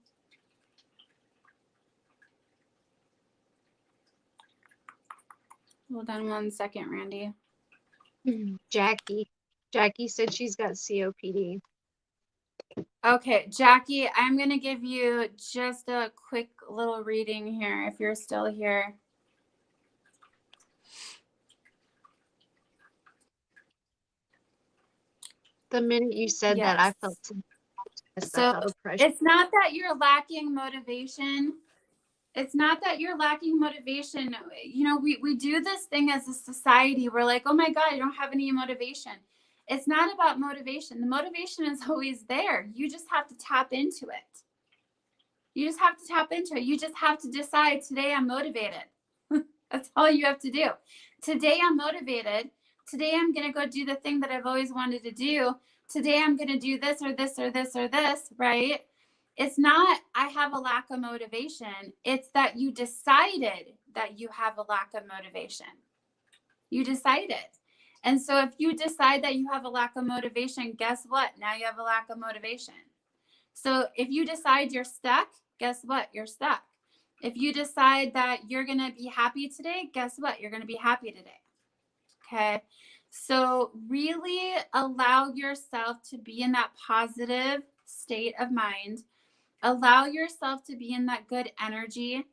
Hold on 1 second, Randy. Jackie said she's got COPD. Okay, Jackie, I'm going to give you just a quick little reading here if you're still here. The minute you said that, I felt some pressure. It's not that you're lacking motivation. It's not that you're lacking motivation. You know, we do this thing as a society. We're like, oh my God, I don't have any motivation. It's not about motivation. The motivation is always there. You just have to tap into it. You just have to tap into it. You just have to decide, today I'm motivated. That's all you have to do. Today I'm motivated. Today I'm going to go do the thing that I've always wanted to do. Today I'm going to do this or this or this or this, right? It's not, I have a lack of motivation. It's that you decided that you have a lack of motivation. You decided. And so if you decide that you have a lack of motivation, guess what? Now you have a lack of motivation. So if you decide you're stuck, guess what? You're stuck. If you decide that you're going to be happy today, guess what? You're going to be happy today. Okay. So really allow yourself to be in that positive state of mind. Allow yourself to be in that good energy,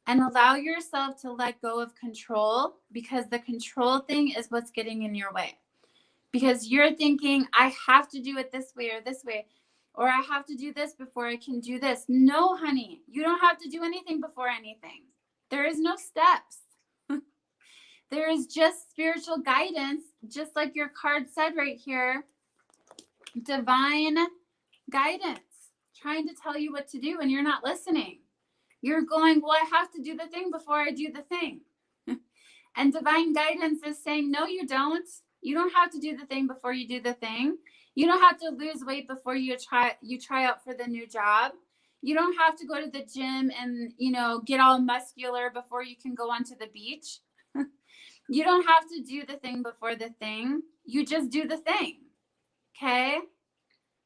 and allow yourself to let go of control, because the control thing is what's getting in your way. Because you're thinking, I have to do it this way, or I have to do this before I can do this. No, honey, you don't have to do anything before anything. There is no steps. There is just spiritual guidance, just like your card said right here, divine guidance, trying to tell you what to do, and you're not listening. You're going, well, I have to do the thing before I do the thing. And divine guidance is saying, no, you don't. You don't have to do the thing before you do the thing. You don't have to lose weight before you try out for the new job. You don't have to go to the gym and, get all muscular before you can go onto the beach. You don't have to do the thing before the thing. You just do the thing. Okay?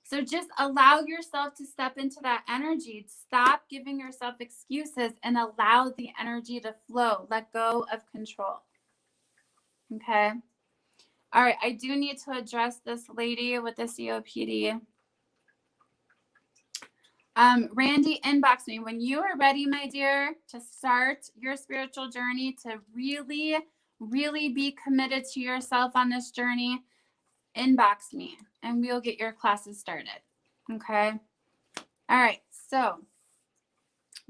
So just allow yourself to step into that energy. Stop giving yourself excuses and allow the energy to flow. Let go of control. Okay? All right, I do need to address this lady with the COPD. Randy, inbox me when you are ready, my dear, to start your spiritual journey, to really, really be committed to yourself on this journey. Inbox me and we'll get your classes started. Okay. All right. So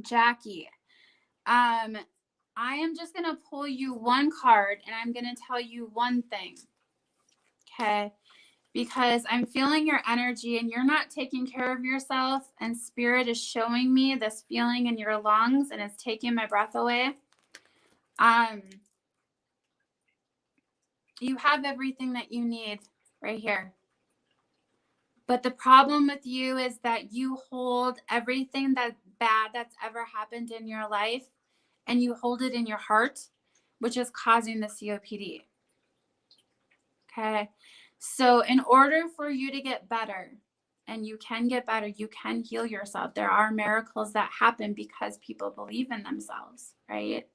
Jackie, I am just going to pull you one card and I'm going to tell you one thing. Okay. Because I'm feeling your energy and you're not taking care of yourself, and spirit is showing me this feeling in your lungs and it's taking my breath away. You have everything that you need right here. But the problem with you is that you hold everything that bad that's ever happened in your life and you hold it in your heart, which is causing the COPD. Okay. So in order for you to get better, and you can get better, you can heal yourself. There are miracles that happen because people believe in themselves, right?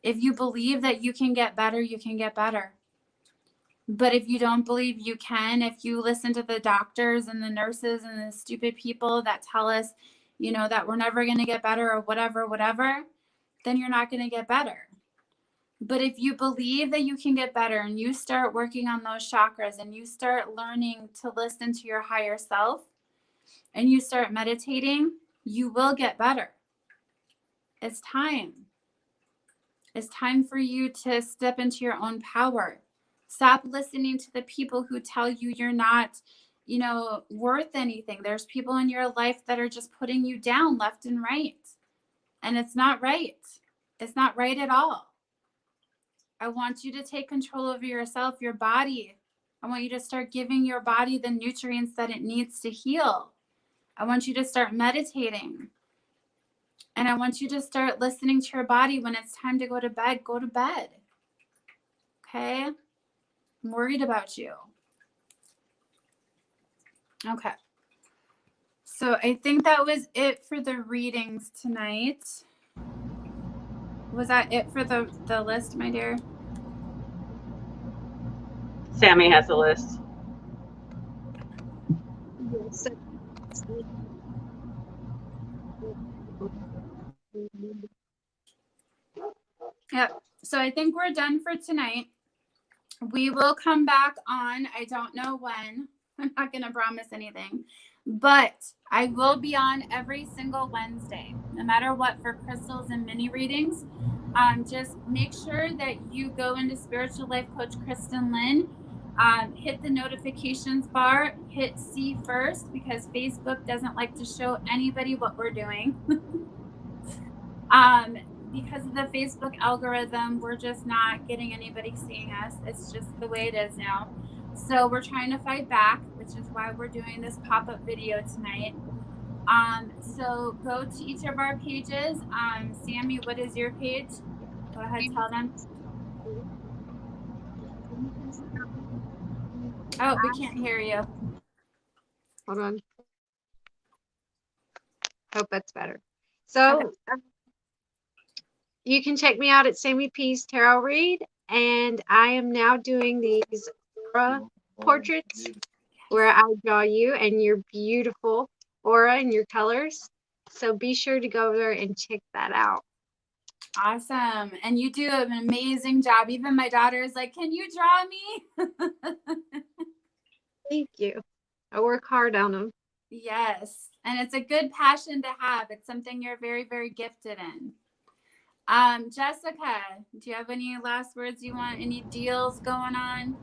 If you believe that you can get better, you can get better. But if you don't believe you can, if you listen to the doctors and the nurses and the stupid people that tell us, that we're never going to get better or whatever, then you're not going to get better. But if you believe that you can get better and you start working on those chakras and you start learning to listen to your higher self and you start meditating, you will get better. It's time. It's time for you to step into your own power. Stop listening to the people who tell you you're not, worth anything. There's people in your life that are just putting you down left and right. And it's not right. It's not right at all. I want you to take control over yourself, your body. I want you to start giving your body the nutrients that it needs to heal. I want you to start meditating. And I want you to start listening to your body. When it's time to go to bed, go to bed. Okay? I'm worried about you. Okay. So I think that was it for the readings tonight. Was that it for the list, my dear? Sammy has a list. Yep. So I think we're done for tonight. We will come back on. I don't know when. I'm not going to promise anything. But I will be on every single Wednesday, no matter what, for crystals and mini readings. Just make sure that you go into Spiritual Life Coach Kristen Lynn. Hit the notifications bar. Hit see first, because Facebook doesn't like to show anybody what we're doing. Because of the Facebook algorithm, we're just not getting anybody seeing us. It's just the way it is now. So we're trying to fight back, which is why we're doing this pop-up video tonight. So go to each of our pages. Sammy, what is your page? Go ahead, tell them. Oh, we can't hear you. Hold on. Hope that's better. So you can check me out at Sammy P's Tarot Read, and I am now doing these aura portraits where I draw you and your beautiful aura and your colors. So be sure to go over there and check that out. Awesome. And you do an amazing job. Even my daughter is like, can you draw me? Thank you. I work hard on them. Yes. And it's a good passion to have. It's something you're very, very gifted in. Jessica, do you have any last words you want? Any deals going on?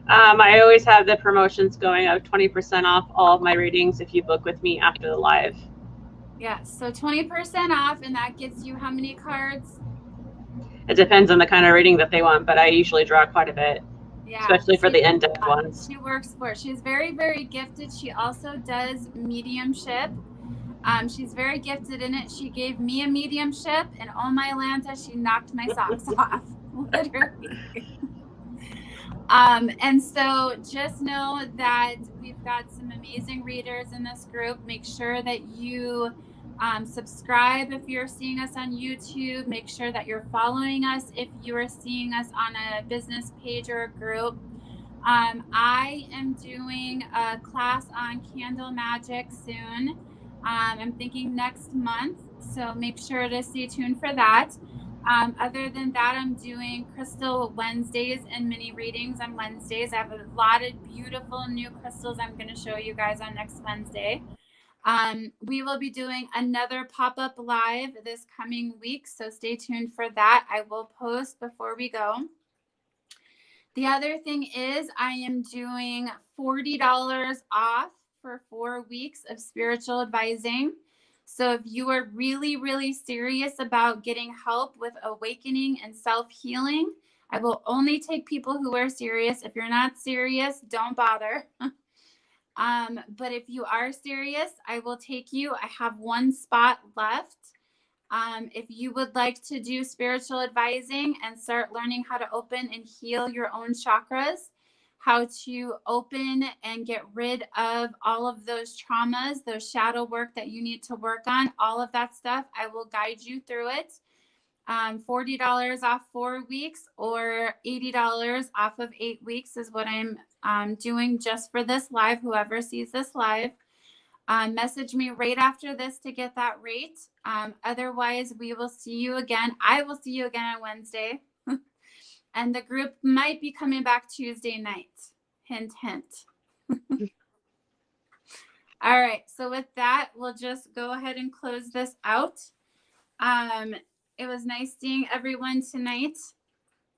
I always have the promotions going of 20% off all of my readings if you book with me after the live. Yes. So 20% off, and that gets you how many cards? It depends on the kind of reading that they want, but I usually draw quite a bit, Yeah. especially for the in-depth ones. She works for it. She's very, very gifted. She also does mediumship. She's very gifted in it. She gave me a mediumship, and oh my Lanta, she knocked my socks off, literally. And so just know that we've got some amazing readers in this group. Make sure that you subscribe if you're seeing us on YouTube. Make sure that you're following us if you are seeing us on a business page or a group. I am doing a class on candle magic soon. I'm thinking next month, so make sure to stay tuned for that. Other than that, I'm doing Crystal Wednesdays and mini readings on Wednesdays. I have a lot of beautiful new crystals I'm going to show you guys on next Wednesday. We will be doing another pop-up live this coming week, so stay tuned for that. I will post before we go. The other thing is I am doing $40 off for 4 weeks of spiritual advising. So if you are really, really serious about getting help with awakening and self-healing, I will only take people who are serious. If you're not serious, don't bother. But if you are serious, I will take you. I have 1 spot left. If you would like to do spiritual advising and start learning how to open and heal your own chakras, how to open and get rid of all of those traumas, those shadow work that you need to work on, all of that stuff, I will guide you through it. $40 off 4 weeks or $80 off of 8 weeks is what I'm doing just for this live, whoever sees this live. Message me right after this to get that rate. Otherwise, we will see you again. I will see you again on Wednesday. And the group might be coming back Tuesday night. Hint, hint. All right. So with that, we'll just go ahead and close this out. It was nice seeing everyone tonight.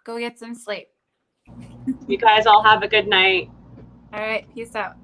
Go get some sleep. You guys all have a good night. All right. Peace out.